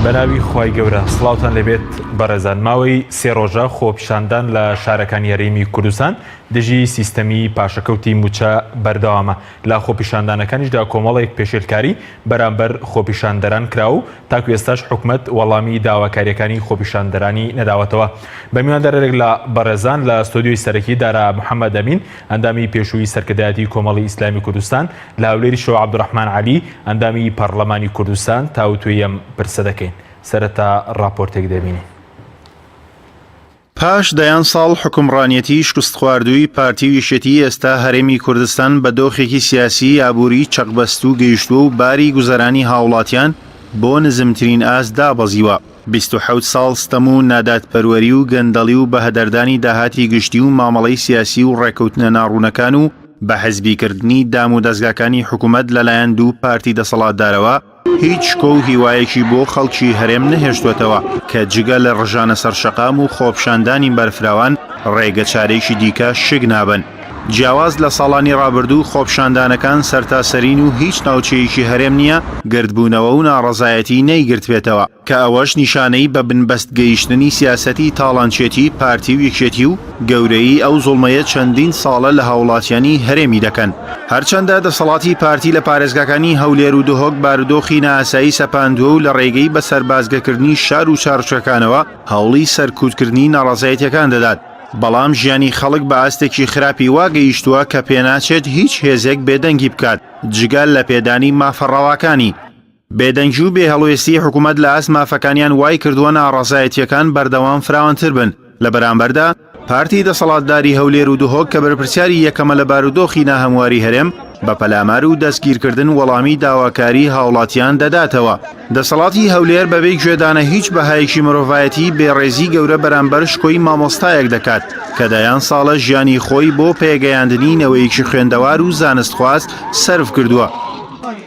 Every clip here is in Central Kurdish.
بەناوی خی گەورە سڵاوتان لەبێت بەڕێزان ماوەی سێ ڕۆژە خۆپیشاندان لە شارەکانی هەرێمی کوردستان دژی سیستەمی پاشەکەوتی موچە بەردەوامە لە خۆپیشاندانەکانیشدا کۆمەڵێک پێشێلکاری بەرامبەر خۆپیشاندەران کرا و تاکو ئێستاش حکومەت وەڵامی داواکاریەکانی خۆپیشاندەرانی نەداوەتەوە. بە میواندارێک لە بەڕێزان لە ستۆدیۆی سەرەکی دارا محەممەد ئەمین ئەندامی پێشووی سەرکردایەتی کۆمەڵی ئیسلامی کوردستان لە هەولێری شەو عەبدوڕەحمان عەلی ئەندامی پەرلەمانی کوردستان تاوتوێی ئەم پرسە دەکەین. سەرەتا راپۆرتێک دەبینین. پاش دەیان ساڵ حکومڕانیەتی شکست خواردووی پارتی ویشەتی ئێستا هەرێمی کوردستان بە دۆخێکی سیاسی ئابووری چەقبەست و گەیشتووە و باری گوزەرانی هاوڵاتیان بۆ نزمترین ئاس دابەزیوە. 27 ساڵ ستەم و ناداتپەروەری و گەندەڵی و بە هەدەردانی داهاتی گشتی و مامەڵەی سیاسی و ڕێکەوتنە ناڕوونەکان و بە حەزبیکردنی دام و دەستگاکانی حکوومەت لەلایەن دوو پارتی دەسەڵاتدارەوە هیچ شکۆ و هیوایەکی بۆ خەڵکی هەرێم نەهێشتوێتەوە کە جگە لە ڕژانە سەرشەقام و خۆپشاندانی بەرفراوان ڕێگە چارەیەکی دیکە شک نابن. جیاواز لە ساڵانی ڕابردوو خۆپشاندانەکان سەرتاسەرین و هیچ ناوچەیەکی هەرێم نییە گردبوونەوە و ناڕەزایەتی نەیگرتوێتەوە کە ئەوەش نیشانەی بە بنبەست گەیشتنی سیاسەتی تاڵانچێتی پارتی و یەکێتی و گەورەی ئەو زوڵمەیە چەندین ساڵە لە هاوڵاتیانی هەرێمی دەکەن. هەرچەندە دەسەڵاتی پارتی لە پارێزگاکانی هەولێر و دهۆک بارودۆخی نائاسایی سەپاندووە و لە ڕێگەی بە سەربازگەکردنی شار و چارچەکانەوە هەوڵی سەرکوتکردنی ناڕەزایەتیەکان دەدات. بەڵام ژیانی خەڵک بە ئاستێکی خراپی واگەیشتووە کە پێناچێت هیچ هێزێک بێدەنگی بکات جگەل لە پێدانی مافەڕەواکانی. بێدەنگی و بێهەڵوێستی حکوومەت لە ئاست مافەکانیان وای کردووە ناڕەزایەتیەکان بەردەوام فراوانتر بن. لە بەرامبەردا پارتی دەسەڵاتداری هەولێر و دهۆک کە بەرپرسیاری یەکەمە لە بارودۆخی ناهەمواری هەرێم بە پەلامار و دەستگیرکردن وەڵامی داواکاری هاوڵاتیان دەداتەوە. دەسەڵاتی هەولێر بەبێ گوێدانە هیچ بەهایەکی مرۆڤایەتی بێڕێزی گەورە بەرامبەر شکۆی مامۆستایەک دەکات کە دەیان ساڵە ژیانی خۆی بۆ پێگەیاندنی نەوەیەکی خوێندەوار و زانستخواز سەرف کردووە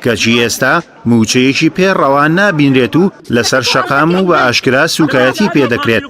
کەچی ئێستا موچەیەکی پێڕەوا نابینرێت و لەسەر شەقام و بە ئاشکرا سوکایەتی پێدەکرێت.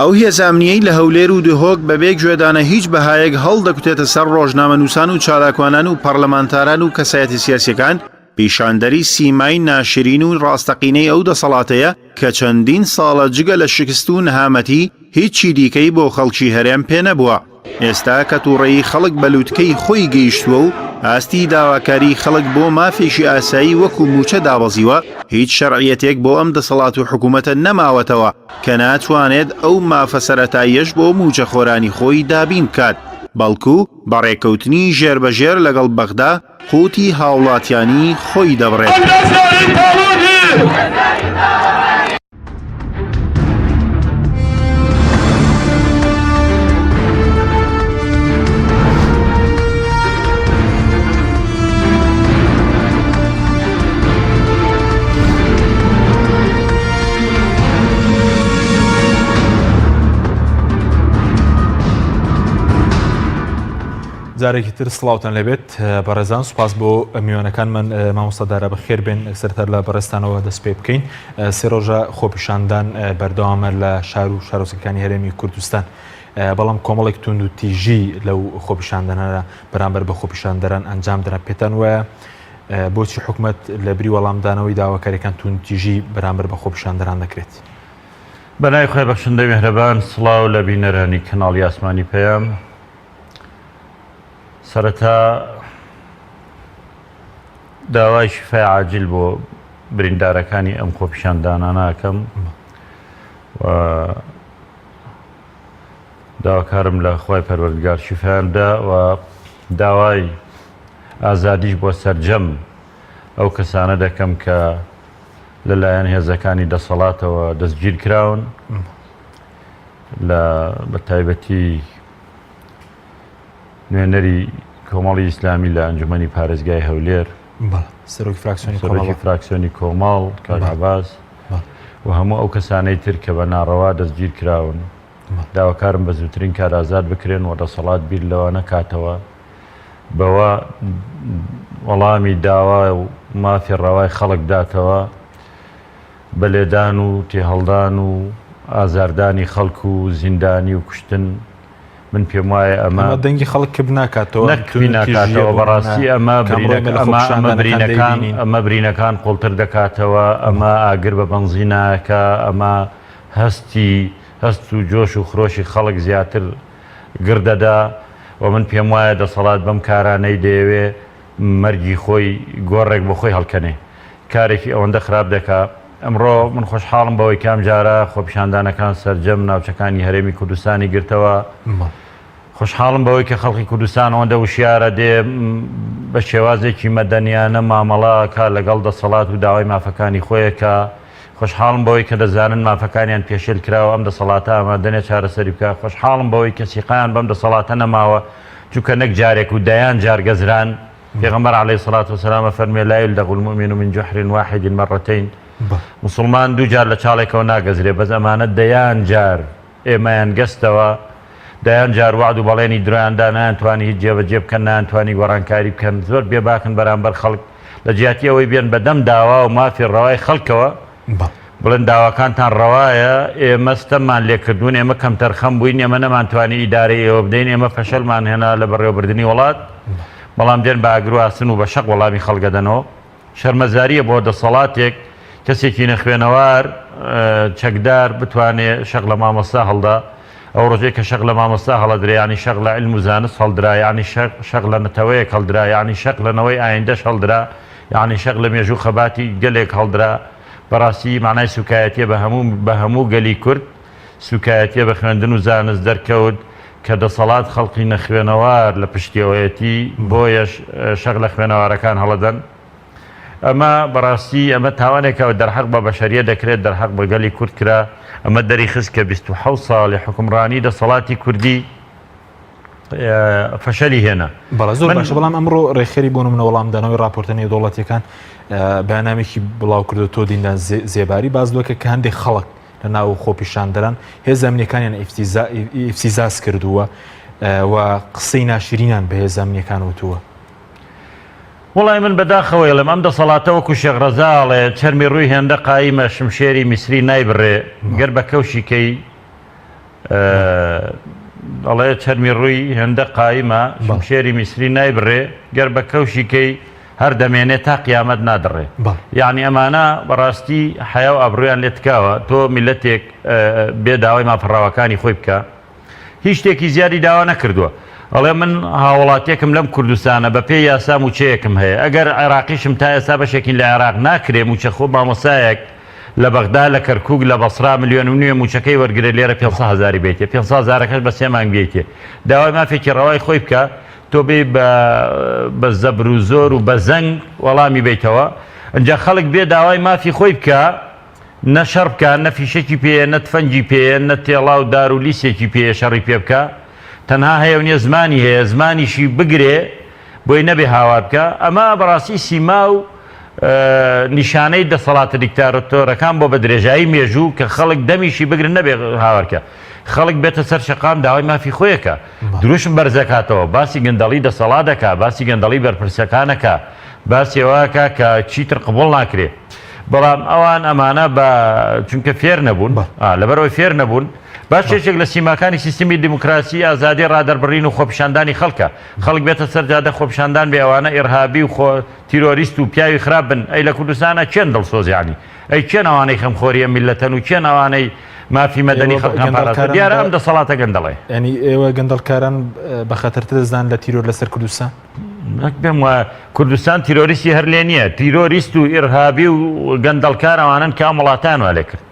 ئەو هێزامنیەی لە هەولێر و دهۆک بەبێ گوێدانە هیچ بەهایەک هەڵدەکوتێتە سەر ڕۆژنامەنووسان و چالاکوانان و پەرلەمانتاران و کەسایەتی سیاسیەکان پیشاندەری سیمای ناشرین و ڕاستەقینەی ئەو دەسەڵاتەیە کە چەندین ساڵە جگە لە شکست و نەهامەتی هیچی دیکەی بۆ خەڵکی هەرێم پێ نەبووە. ئێستا کە تووڕێی خەڵک بەلووتکەی خۆی گەیشتووە و ئاستی داواکاری خەڵک بۆ مافێکی ئاسایی وەکو موچە دابەزیوە هیچ شەرعیەتێک بۆ ئەم دەسەڵات و حکوومەتە نەماوەتەوە کە ناتوانێت ئەو مافە سەرەتاییەش بۆ موچە خۆرانی خۆی دابین بکات بەڵکو بەڕێکەوتنی ژێربەژێر لەگەڵ بەغدا قوتی هاوڵاتیانی خۆی دەبڕێت. جارێکی تر سڵاوتان لەبێت بەڕێزان سوپاس بۆ میوانەکان من مامۆستادارە بەخێر بێن سەرەتا لە بەڕێستانەوە دەست پێ بکەین. سێ ڕۆژە خۆپیشاندان بەردەوامە لە شار و شارۆچکەکانی هەرێمی کوردستان بەڵام کۆمەڵێک توند و تیژی لەو خۆپیشاندانە بەرامبەر بە خۆپیشاندەران ئەنجام دەنا پێتان وایە بۆچی حکوومەت لە بری وەڵامدانەوەی داواکاریەکان توند تیژی بەرامبەر بە خۆپیشاندەران دەکرێت؟ بەنای خۆی بەخشندەی میهرەبان سڵاو لە بینەرانی کەناڵی ئاسمانی پێیام. سەرەتا داوای شیفای عاجل بۆ بریندارەکانی ئەم خۆپیشاندانانە ئەکەم و داواکارم لە خوای پەروەردگار شیفایان بدا و داوای ئازادیش بۆ سەرجەم ئەو کەسانە دەکەم کە لەلایەن هێزەکانی دەسەڵاتەوە دەستگیر کراون لە بەتایبەتی نوێنەری کۆمەڵی ئیسلامی لە ئەنجومەنی پارێزگای هەولێر سەرۆکی فراکسیۆنی کۆماڵ کاک عەباس و هەموو ئەو کەسانەی تر کە بە ناڕەوا دەستگیر کراون داواکارم بە زووترین کار ئازاد بکرێن و دەسەڵات بیر لەوە نەکاتەوە بەوە وەڵامی داوا و مافی ڕەوای خەڵک داتەوە بە لێدان و تێهەڵدان و ئازاردانی خەڵک و زیندانی و کوشتن من پێم وایە ئەمە دەنگی خەڵک کە بناکاتەوە نەکاتەوە بەڕاستی ئەمە برینەکان قوڵتر دەکاتەوە ئەمە ئاگر بە بەنزیناکە ئەمە هەست و جۆش و خرۆشی خەڵک زیاتر گردەدا و من پێم وایە دەسەڵات بەم کارانەی دەیەوێ مەرگی خۆی گۆڕێک بۆ خۆی هەڵکەنێ کارێکی ئەوەندە خراپ دەکات. ئەمڕۆ من خۆشحاڵم بەوەی کام جارە خۆپیشاندانەکان سەرجەم ناوچەکانی هەرێمی کوردستانی گرتەوە. خۆشحاڵم بەوەی کە خەڵکی کوردستان ئەوەندە وشیارە دێ بە شێوازێکی مەدەنیانە مامەڵاکە لەگەڵ دەسەڵات و داوای مافەکانی خۆیەکە. خۆشحاڵم بەوەی کە دەزانن مافەکانیان پێشێل کراوە ئەم دەسەڵاتە ئامادەنێ چارەسەری بکە. خۆشحاڵم بەوەی کە سیقایان بەم دەسەڵاتە نەماوە چونکە نەک جارێک و دەیان جار گەزران. پێغەمبەر عەلەیهی سەڵات وسەلام فەرمێ لا یولدغ المؤمن من جحر واحد مرتين. مسلمان دوو جار لە چاڵێکەوە ناگەزرێ بەس ئەمانە دەیان جار ئێمەیان گەستەوە دەیان جار وعد و بەڵێنی درۆیاندا نانتوانی هیچ جێبەجێ بکەن نانتوانی گۆڕانکاری بکەن زۆر بێباکن بەرامبەر خەڵک لە جیاتی ئەوەی بێن بەدەم داوا و مافی ڕەوای خەڵکەوە بڵێن داواکانتان ڕەوایە ئێمە ستەممان لێکردوون ئێمە کەم تەرخەم بووین ئێمە نەمانتوانی ئیدارەی ئێوە بدەین ئێمە فەشەلمان هێنا لە بەڕێوەبردننی وڵات بەڵام دێن بە ئاگرواستن و بە شەق وەڵامی خەڵگەدەنەوە. شەرمەزاریە بۆ دەسەڵاتێک کەسێکی نەخوێنەوار چەکدار بتوانێت شەق لە مامۆستا هەڵدا ئەو ڕۆژێک کە شەق لە مامۆستا هەڵەدرێ ینی شەق لە علم و زانست هەڵدرا ینی شەق لە نەتەوەیەک هەڵدرا ینی شەق لەنەوەی ئایندەش هەڵدرا ینی شەق لە مێژوو خەباتی گەلێک هەڵدرا. بەڕاستی معنای سوکایەتیە بە هەموو گەلی کورد سوکایەتیە بە خوێندن و زانست دەرکەوت کە دەسەڵات خەڵقی نەخوێنەوار لە پشتیەوەیەتی بۆیەش شەق لە خوێنەوارەکان هەڵەدەن. ئەمە بەڕاستی ئەمە تاوانێکەوە دەرحەق بە بەشەریە دەکرێت دەرحەق بە گەلی کورد کرا. ئەمە دەری خست کە 27 ساڵی حکومڕانی دەسەڵاتی کوردی فەشەلی هێنا. بەڵە زۆر باشە بەڵام ئەمڕۆ ڕێخەری بۆ منە وەڵامدانەوەی راپۆرتەنەی دەوڵەتیەکان بەیانامێکی بڵاو کردو تۆ دیندان زێباری باز دووە کە هەندێک خەڵک لە ناو خۆپیشاندەران هێز ئەمنیەکانیان ئیفسیزاز کردووە و قسەی ناشرینان بە هێز ئەمنیەکان وتووە. وڵای من بەداخەوەی لەم ئەم دەسەڵاتەوەکو شێخ ڕەزاڵێ چەرمی ڕووی هێندە قایمە شمشێری میسری نایبڕێ گەر بە کەوشیکەی دەڵێ چەرمی ڕووی هێندە قایمە شمشێری میسری نایبڕێ گەر بە کەوشیکەی هەر دەمێنێت تا قیامەت نادڕێ. یعنی ئەمانە بەڕاستی حیا و ئابڕویان لێ تکاوە تۆ میلەتێک بێ داوای مافەڕاوەکانی خۆی بکە هیچ شتێکی زیادی داوا نەکردووە. ئەڵێ من هاوڵاتێکم لەم کوردستانە بە پێی یاسا موچەیەکم هەیە ئەگەر عێراقیشم تا ئێستا بەشێکی لە عێراق ناکرێ موچە خۆ مامۆسایەک لە بەغدا لە کەرکووک لە بەسرا 1.5 ملیۆن موچەکەی وەرگرێت لێرە 500,000 بێتێ 500,000ەکەش بە 3 مانگ بێتێ داوای مافێکی ڕەوای خۆی بکە تۆ بێ بە زەبر و زۆر و بە زەنگ وەڵامی بیتەوە ئەنجا خەڵک بێ داوای مافی خۆی بکە نە شەڕ بکە نە فیشێکی پێ نە تفەنگی پێ نە تێڵا و دار و لیسێکی پێ شەڕی پێ بکە تەنها هەیە نیە زمانی هەیە زمانیشی بگرێ بۆی نەبێ هاوار بکە. ئەمە بەڕاستی سیما و نیشانەی دەسەڵاتە دیکتاتۆرەکان بۆ بە درێژایی مێژوو کە خەڵک دەمیشی بگرن نەبێ هاوارکە خەڵک بێتە سەر شەقام داوای مافی خۆیەکە دروشم بەرزەکاتەوە باسی گەندەڵی دەسەڵات دەکا باسی گەندەڵی بەرپرسەکانەکە باسی ئەوەکە کە چیتر قبوڵ ناکرێ. بەڵام ئەوان ئەمانە بە چونکە فێر نەبوون لەبەرەوەی فێر نەبوون باش شێشێک لە سیماکانی سیستمی دیموکراسی ئازادی ڕادەربڕین و خۆپیشاندانی خەڵکە خەڵک بێتە سەرجادە خۆپیشاندان بێ ئەوانە ئێرهابی و تیرۆریست و پیاوی خراپ بن ئەی لە کوردستانە چێن دڵسۆزیانی ئەی چێن ئەوانەی خەمخۆریە میلەتەن و چێن ئەوانەی مافی مەدەنی خەڵکان پاراستە دیارە ئەم دەسەڵاتە گەندەڵێ ینی ئێوە گەندەڵکاران بە خەتەرتر دەزان لە تیرۆر لەسەر کوردستان بێم وە کوردستان تیرۆریستی هەر لێ نییە تیرۆریست و ئێرهابی و گەندەڵکار ئەوانن کام وڵاتان وە لێ کرد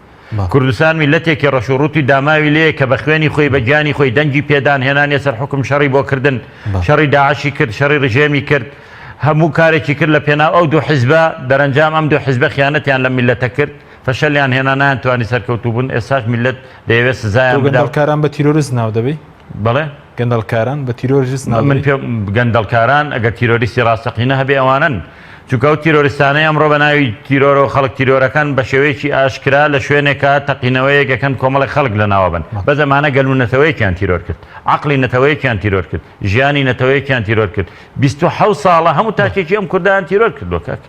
کوردستان میلەتێکی ڕەشوڕوتی داماوی لێ کە بە خوێنی خۆی بە گیانی خۆی دەنگی پێدان هێنانیە سەر حکم شەڕی بۆ کردن شەڕی داعشی کرد شەڕی ڕژێمی کرد هەموو کارێکی کرد لە پێناو ئەو دوو حیزبە دەرەنجام ئەم دوو حیزبە خیانەتیان لە میلەتە کرد فەشەلیان هێنا نانتوانی سەرکەوتوو بوون ئێستاش میلەت دەیەوێت سزایان بدا. گەندەڵکاران بە تیرۆریست ناو دەبێ بەڵێ گەندەڵکاران بە تیرۆریست من پێ گەندەڵکاران ئەگەر تیرۆریستی ڕاستەقینە هەبێ ئەوانن چونکە ئەو تیرۆریستانەی ئەمڕۆ بە ناوی تیرۆرە و خەڵک تیرۆرەکان بە شێوەیەکی ئاشکرا لە شوێنێکە تەقینەوەیەکەکەن کۆمەڵی خەڵک لە ناوە بن بە زەمانە گەلم و نەتەوەیەکیان تیرۆر کرد عقلی نەتەوەیەکیان تیرۆر کرد ژیانی نەتەوەیەکیان تیرۆر کرد 27 ساڵە هەموو تاکێکی ئەم کوردایان تیرۆر کردووە کاک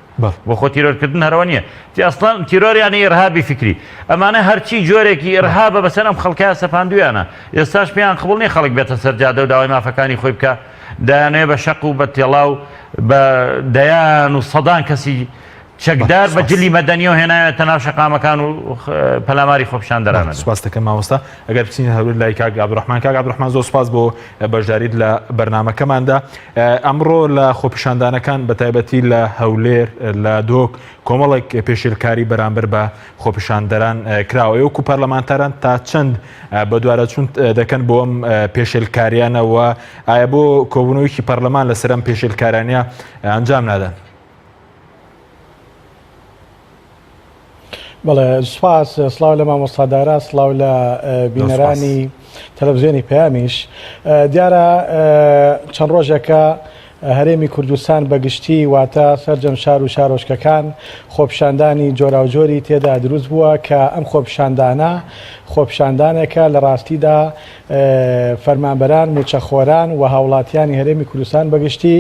بۆ خۆ تیرۆرکردن هەرەوە نییە ئەسڵان تیرۆریانی ئێرهابی فکری ئەمانە هەرچی جۆرێکی ئێرهابە بەسەر ئەم خەڵکە سەپاندویانە ئێستاش پێیان قبول نیە خەڵک بێتە سەرجادە و داوای مافەکانی خۆی بکە دەیانەوێ بە شەق و بە تێڵاو بە دەیان و سەدان کەسی چەکدار بە جلی مەدەنی و هێنایەتە ناو شەقامەکان و پەلاماری خۆپیشاندەرانە. سوپاس دەکەم مامۆستا ئەگەر بچین هەولێر لای کاک عەبدوڕەحمان. کاک عەبدوڕەحمان زۆر سوپاس بۆ بەشداریت لە بەرنامەکەماندا. ئەمڕۆ لە خۆپیشاندانەکان بەتایبەتی لە هەولێر لە دۆک کۆمەڵێک پێشێلکاری بەرامبەر بە خۆپیشاندەران کراوە. وەکو پەرلەمانتاران تا چەند بە دوارە چوون دەکەن بۆ ئەم پێشێلکاریانەوە ئایا بۆ کۆبوونەوەیکی پەرلەمان لەسەر ئەم پێشێلکارانە ئەنجام نادەن؟ بەڵێ سوپاس، سڵاو لە مامۆستادارە، سڵاو لە بینەرانی تەلەڤیزیۆنی پەیامیش. دیارە چەند ڕۆژێکە هەرێمی کوردستان بەگشتی واتە سەرجەم شار و شارۆچکەکان خۆپیشاندانی جۆراوجۆری تێدا دروست بووە کە ئەم خۆپیشاندانێکە لە ڕاستیدا فەرمانبەران موچەخۆران و هاوڵاتیانی هەرێمی کوردستان بەگشتی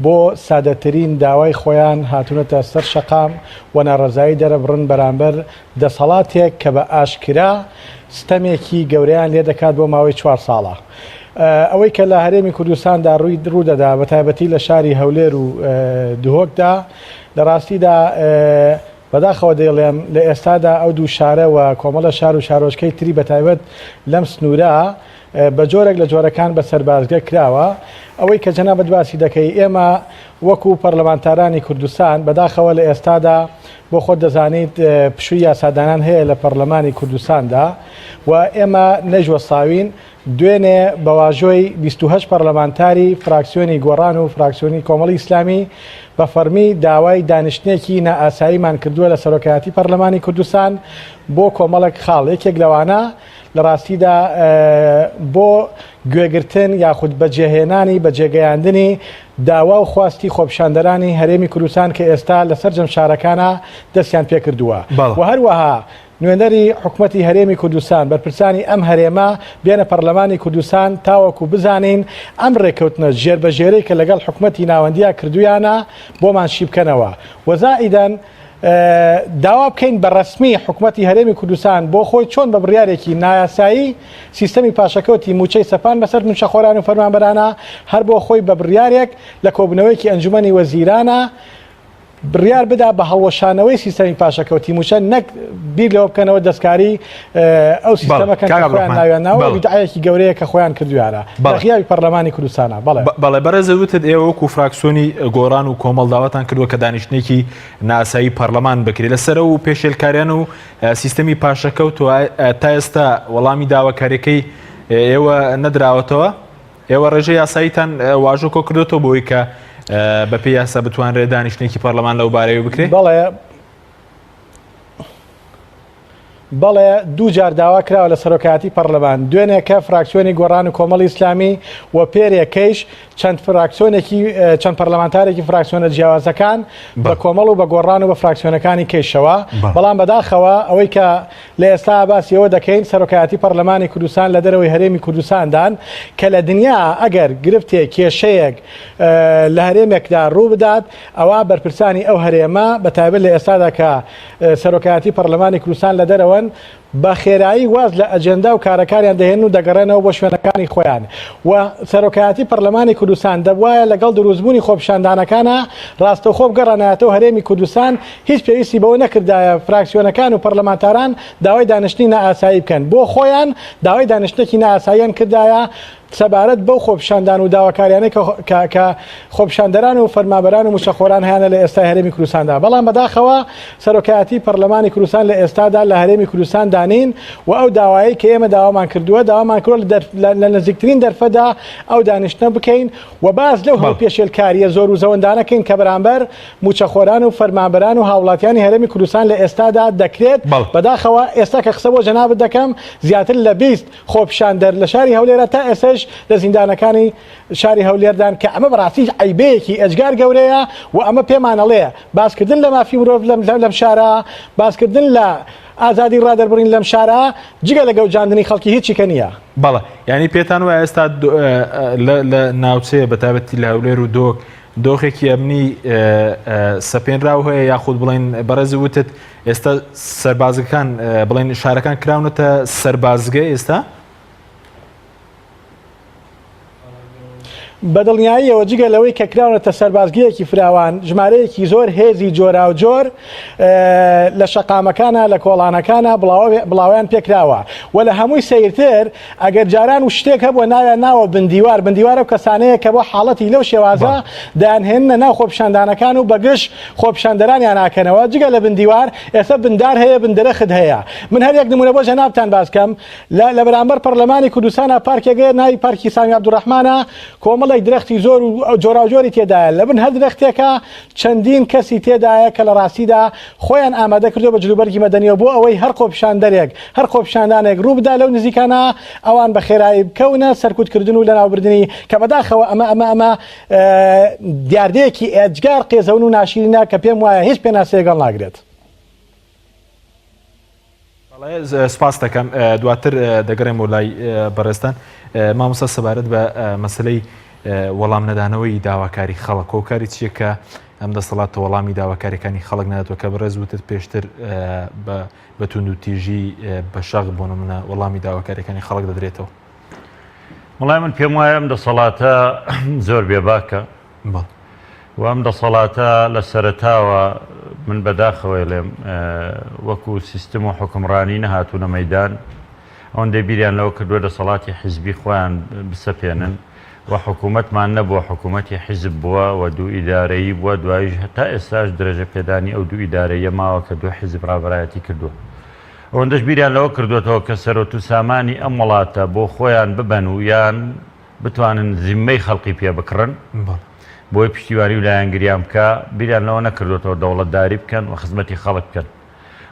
بۆ سادەترین داوای خۆیان هاتوونەتە سەر شەقام و ناڕەزایی دەرەبڕن بەرامبەر دەسەڵاتێک کە بە ئاشکرا ستەمێکی گەورەیان لێ دەکات بۆ ماوەی 4 ساڵە. ئەوەی کە لە هەرێمی کوردستاندا ڕوودەدا بەتایبەتی لە شاری هەولێر و دهۆکدا لە ڕاستیدا بەداخەوە دەیڵێم لە ئێستادا ئەو دوو شارە و کۆمەڵە شار و شارۆچکەی تری بەتایبەت لەم سنوورە بە جۆرێک لە جۆرەکان بە سەربازگە کراوە. ئەوەی کە جەنابەت باسی دەکەی ئێمە وەکو پەرلەمانتارانی کوردستان بەداخەوە لە ئێستادا بۆ خۆت دەزانیت پشووی یاسادانان هەیە لە پەرلەمانی کوردستاندا و ئێمە نەجوەساوین دوێنێ بەواژۆی 28 پەرلەمانتاری فراکسیۆنی گۆڕان و فراکسیۆنی کۆمەڵی ئیسلامی بە فەرمی داوای دانیشتنێکی نائاساییمان کردووە لە سەرۆکایەتی پەرلەمانی کوردستان بۆ کۆمەڵێک خاڵ. یەکێک لەوانە لە ڕاستیدا بۆ گوێگرتن یاخود بەجێهێنانی بەجێگەیاندنی داوا و خواستی خۆپیشاندەرانی هەرێمی کوردستان کە ئێستا لەسەر جەمشارەکانە دەستیان پێ کردووە و هەروەها نوێنەری حکوومەتی هەرێمی کوردستان بەرپرسانی ئەم هەرێمە بێنە پەرلەمانی کوردستان تاوەکو بزانین ئەم ڕێکەوتنە ژێربەژێرەی کە لەگەڵ حکوومەتی ناوەندیە کردویانە بۆمان شی بکەنەوە وەزائیدەن داوا بکەین بە ڕسمی حکوومەتی هەرێمی کوردستان بۆ خۆی چۆن بە بڕیارێکی نایاسایی سیستەمی پاشەکەوتی موچەی سەپان بەسەر موچەخۆران و فەرمانبەرانە هەر بۆ خۆی بە بڕیارێک لە کۆبنەوەیکی ئەنجومەنی وەزیرانە بڕیار بدا بە هەڵوەشانەوەی سیستەمی پاشەکەوتی موچە نەک بیر لەوە بکەنەوە دەستکاری ئەو سیستەمەکەن خۆیان ناوێنەوە بیدعایەکی گەورەیە کە خۆیان کردویانە بەخیاوی پەرلەمانی کوردستانە. بەڵێ بەرەزەوتت ئێوە وەکو فراکسیۆنی گۆڕان و کۆمەڵ داواتان کردووە کە دانیشتێکی ناسایی پەرلەمان بکرێت لەسەر و پێشێلکاریان و سیستەمی پاشەکەوت و تا ئێستا وەڵامی داواکاریەکەی ئێوە نەدراوەتەوە؟ ئێوە ڕێژەی یاساییتان واژۆ کۆ کردوێتەوە بۆی کە بەپێی یاسا بتوانرێت دانیشتێکی پەرلەمان لەو بارەیە بکرێت؟ بەڵێ دوو جار داوا کراوە لە سەرۆکایەتی پەرلەمان دوێنێکە فراکسیۆنی گۆڕان و کۆمەڵی ئیسلامی و پێرێکەیش چەند پەرلەمانتارێکی فراکسیۆنە جیاوازەکان بە کۆمەڵ و بە گۆڕان و بە فراکسیۆنەکانی کێشەوە. بەڵام بەداخەوە ئەوەی کە لە ئێستا باسیەوە دەکەین سەرۆکایەتی پەرلەمانی کوردستان لە دەرەوەی هەرێمی کوردستاندان کە لە دنیا ئەگەر گرفتێک کێشەیەک لە هەرێمێکدا ڕوو بدات ئەوە بەرپرسانی ئەو هەرێمە بەتایبەت لە ئێستادا کە سەرۆکایەتی پەرلەمانی کوردستان لە دەرەوە بە خێرایی واز لە ئەجەندا و کارەکاریان دەهێن و دەگەڕێنەوە بۆ شوێنەکانی خۆیان و سەرۆکایەتی پەرلەمانی کوردستان دەبوایە لەگەڵ دروستبوونی خۆپیشاندانەکانە ڕاستەوخۆ بگەڕانایەتەوە هەرێمی کوردستان هیچ پێویستی بەوە نەکردایە فراکسیۆنەکان و پەرلەمانتاران داوای دانیشتنی نائاسایی بکەن بۆ خۆیان داوای دانیشتێکی نائاساییان کردایە سەبارەت بەو خۆپیشاندان و داواکاریانەی کە خۆپیشاندەران و فەرمانبەران و موچەخۆران هیانە لە ئێستا هەرێمی کوردستاندا. بەڵام بەداخەوە سەرۆکایەتی پەرلەمانی کوردستان لە ئێستادا لە هەرێمی کوردستان دانین و ئەو داوایی کە ئێمە داوامان کردووە داوامان کردووە لە نزیکترین دەرفەدا ئەو دانیشتنە بکەین و باز لەو هەڵ پێشێلکاریە زۆر و زەوەندانەکەین کە بەرامبەر موچەخۆران و فەرمانبەران و هاوڵاتیانی هەرێمی کوردستان لە ئێستادا دەکرێت. بەداخەوە ئێستا کە قسە بۆ جەنابەت دەکەم زیاتر لە 20 خۆپیشاندەر لە شاری هەولێرە تا ئێستاش نوێش لە زیندانەکانی شاری هەولێردان کە ئەمە بەڕاستی عیبەیەکی ئەجگار گەورەیە و ئەمە پێمانەڵەیە باسکردن لە مافی مرۆڤ لەم شارە باسکردن لە ئازادی ڕادەربڕین لەم شارە جگە لە گەوجاندنی خەڵکی هیچی کە نییە. بەڵێ ینی پێتان وایە ئێستا لە ناوچەیە بەتابەتی لە هەولێر و دۆک دۆخێکی ئەمنی سەپێنراو هەیە یاخود بڵێن بەڕێز وتت ئێستا سەربازەکان بڵێن شارەکان کراونەتە سەربازگە ئێستا؟ بەدڵنیاییەوە جگە لەوەی کە کراونەتە سەربازگەیەکی فراوان ژمارەیەکی زۆر هێزی جۆرا و جۆر لە شەقامەکانە لە کۆڵانەکانە بڵاویان پێکراوە و لە هەمووی سیرتر ئەگەر جاران و شتێک هەبووە ناویان ناوە بندیوارە و کەسانەیە کە بۆ حاڵەتی لەو شێوازە دانهێنە ناو خۆپیشاندانەکان و بەگشت خۆپیشاندەرانیان ناکەنەوە جگە لە بندیوار ئێستا بندار هەیە بندەرەخت هەیە. من هەر یەک نمونە بۆ جەنابتان باسکەم لە بەرامبەر پەرلەمانی کوردستانە پارکێگەیە ناوی پارکی سامی عەبدوڕەحمانە کۆمەڵێک درەختی زۆر و جۆراوجۆری تێدایە لە بن هەر درەختێکە چەندین کەسی تێدایە کە لە ڕاستیدا خۆیان ئامادە کردو بە جلوبەرگی مەدەنیەوە بۆ ئەوەی هەر خۆپیشاندەرێک هەر خۆپیشاندانێک ڕوو بدا لەو نزیکانە ئەوان بە خێرایی بکەونە سەرکوتکردن و لەناوبردننی کە بەداخەوە ئەمە دیاردەیەکی ئێجگار قێزەون و ناشرینە کە پێم وایە هیچ پێناسەیەگەڵ ناگرێت. سپاس دەکەم دواتر دەگەڕێم بۆ لای بەڕێستان مامۆستا سەبارەت بە مەسلەی وەڵام نەدانەوەی داواکاری خەڵک و کاری چیە کە ئەم دەسەڵاتە وەڵامی داواکاریەکانی خەڵک ناداتەوە کە بەڕێز وتت پێشتر بە توند و تیژی بە شەق بۆ نمونە وەڵامی داواکاریەکانی خەڵک دەدرێتەوە. وڵای من پێم وایە ئەم دەسەڵاتە زۆر بێباکە و ئەم دەسەڵاتە لە سەرەتاوە من بەداخەوەی لێم وەکو سیستم و حکمڕانی نەهاتوونە مەیدان ئەوەندەی بیریان لەوە کردووە دەسەڵاتی حیزبی خۆیان بسەپێنن و حکوومەتمان نەبووە حکوومەتی حیزب بووە و دوو ئیدارەیی بووە دوایش هەتا ئێستاش درێژە پێدانی ئەو دوو ئیدارەیە ماوە کە دوو حیزب ڕابەرایەتی کردووە. ئەوەندەش بیریان لەوە کردوێتەوە کە سەرۆت و سامانی ئەم وڵاتە بۆ خۆیان ببەن و یان بتوانن زیممەی خەڵقی پێ بکڕن بۆی پشتیوانی و لایەنگریان بکە بیریان لەوە نەکردوێتەوە دەوڵەتداری بکەن و خزمەتی خەڵک بکەن.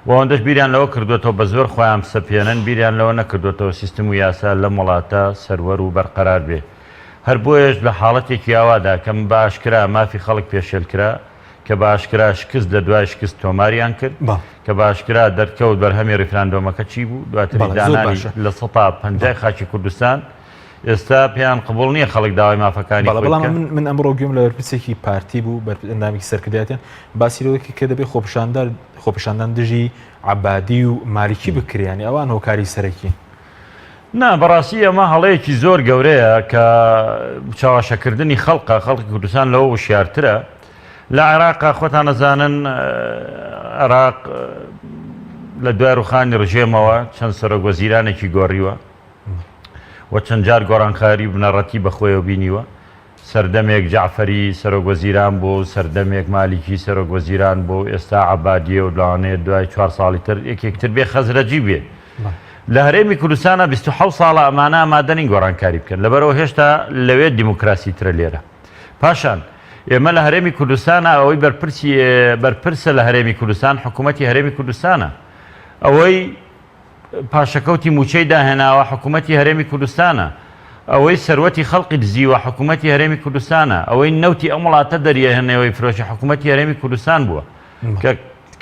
و ئەوەندەش بیریان لەوە کردوێتەوە بە زۆر خۆیان سەپێنن بیریان لەوە نەکردوێتەوە سیستم و یاسا لەم وڵاتە سەروەر و بەرقەرار بێ. هەر بۆیش لە حاڵەتێکی ئاوادا کەم باشکرا مافی خەڵک پێشێلکرا کە باشکرا شکست لە دوای شکست تۆماریان کرد کە باشکرا دەرکەوت بەرهەمی ڕیفراندۆمەکە چی بوو دواتری دانانی لە 150 خاکی کوردستان ئێستا پێیان قبول نییە خەڵک داوای مافەکانی بەڵام من ئەمڕۆ گوێم لە بەرپرسێکی پارتی بوو بەردەمێکی سەرکردایەتیان باسی لەوەیەکی کە دەبێت خۆپیشاندان دژی عەبادی و مالیکی بکریانی ئەوان هۆکاری سەرەکی. نا بەڕاستی ئەمە هەڵەیەکی زۆر گەورەیە کە چاواشەکردنی خەڵقی کوردستان لەوە وشیارترە. لە عێراقا خۆتان نەزانن عێراق لە دوای ڕوخانی ڕژێمەوە چەند سەرۆکوەزیرانێکی گۆڕیوە و چەند جار گۆڕانکاری بنەڕەتی بەخۆیەوە بینیوە. سەردەمێک جعفەری سەرۆکوەزیران بوو سەردەمێک مالیکی سەرۆکوەزیران بوو ئێستا عەبادیە و لەوانەیە دوای 4 ساڵی تر یەکێکتر بێ خەزرەجی بێ. لە هەرێمی کوردستانە 27 ساڵە ئەمانە ئامادەنین گۆڕانکاری بکەن لەبەرەوە هێشتا لەوێ دیموکراسی ترە لێرە. پاشان ئێمە لە هەرێمی کوردستانە ئەوەی بەرپرسە لە هەرێمی کوردستان حکوومەتی هەرێمی کوردستانە ئەوەی پاشەکەوتی موچەی داهێناوە حکوومەتی هەرێمی کوردستانە ئەوەی سەروەتی خەڵقی دزیوە حکوومەتی هەرێمی کوردستانە ئەوەی نەوتی ئەم وڵاتە دەریەهێنەوەی فرۆشی حکوومەتی هەرێمی کوردستان بووە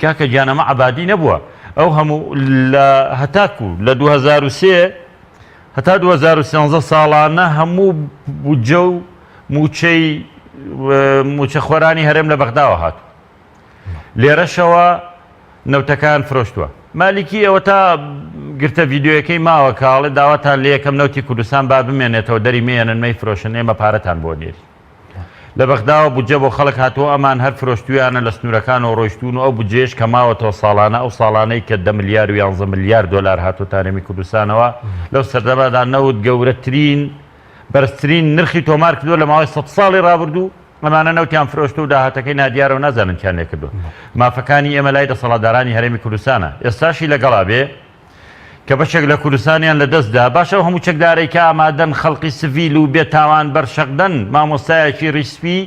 کاکە گیانەمە عەبادی نەبووە. ئەو هەموو لە هەتاکو لە 2003 هەتا 2013 ساڵانە هەموو بودجە و موچە خۆرانی هەرێم لە بەغداوە هاتوو. لێرەشەوە نەوتەکان فرۆشتووە. مالیکی ئەوە تا گرتە ڤیددیۆیەکەی ماوە کاڵێ داواتان لە یەکەم نەوتی کوردستان با بمێنێتەوە دەری مێنن مەی فرۆشن ئێمە پارەتان بۆ نێری. لە بەغداوە بودجە بۆ خەڵک هاتووە ئەمان هەر فرۆشتویانە لە سنوورەکان و ڕۆیشتون و ئەو بودجێش کە ماوەتەوە ساڵانە ئەو ساڵانەی کە 10 ملیار و 11 ملیار دۆلار هاتووە هەرێمی کوردستانەوە لەو سەردەمادا نەوت گەورەترین بەرزترین نرخی تۆمار کردووە لە ماوەی 100 ساڵی ڕابردوو. ئەمانە نەوتیان فرۆشت و داهاتەکەی نادیارە و نازانن چیان لێ کردووە. مافەکانی ئێمە لای دەسەڵاتدارانی هەرێمی کوردستانە ئێستاشی لەگەڵا بێ کە بەشێک لە کوردستانیان لە دەستدا باشە هەموو چەکدارێک کە ئامادەن خەڵقی سڤیل و بێتاوان بەرشەقدەن مامۆستایەکی ڕیسپی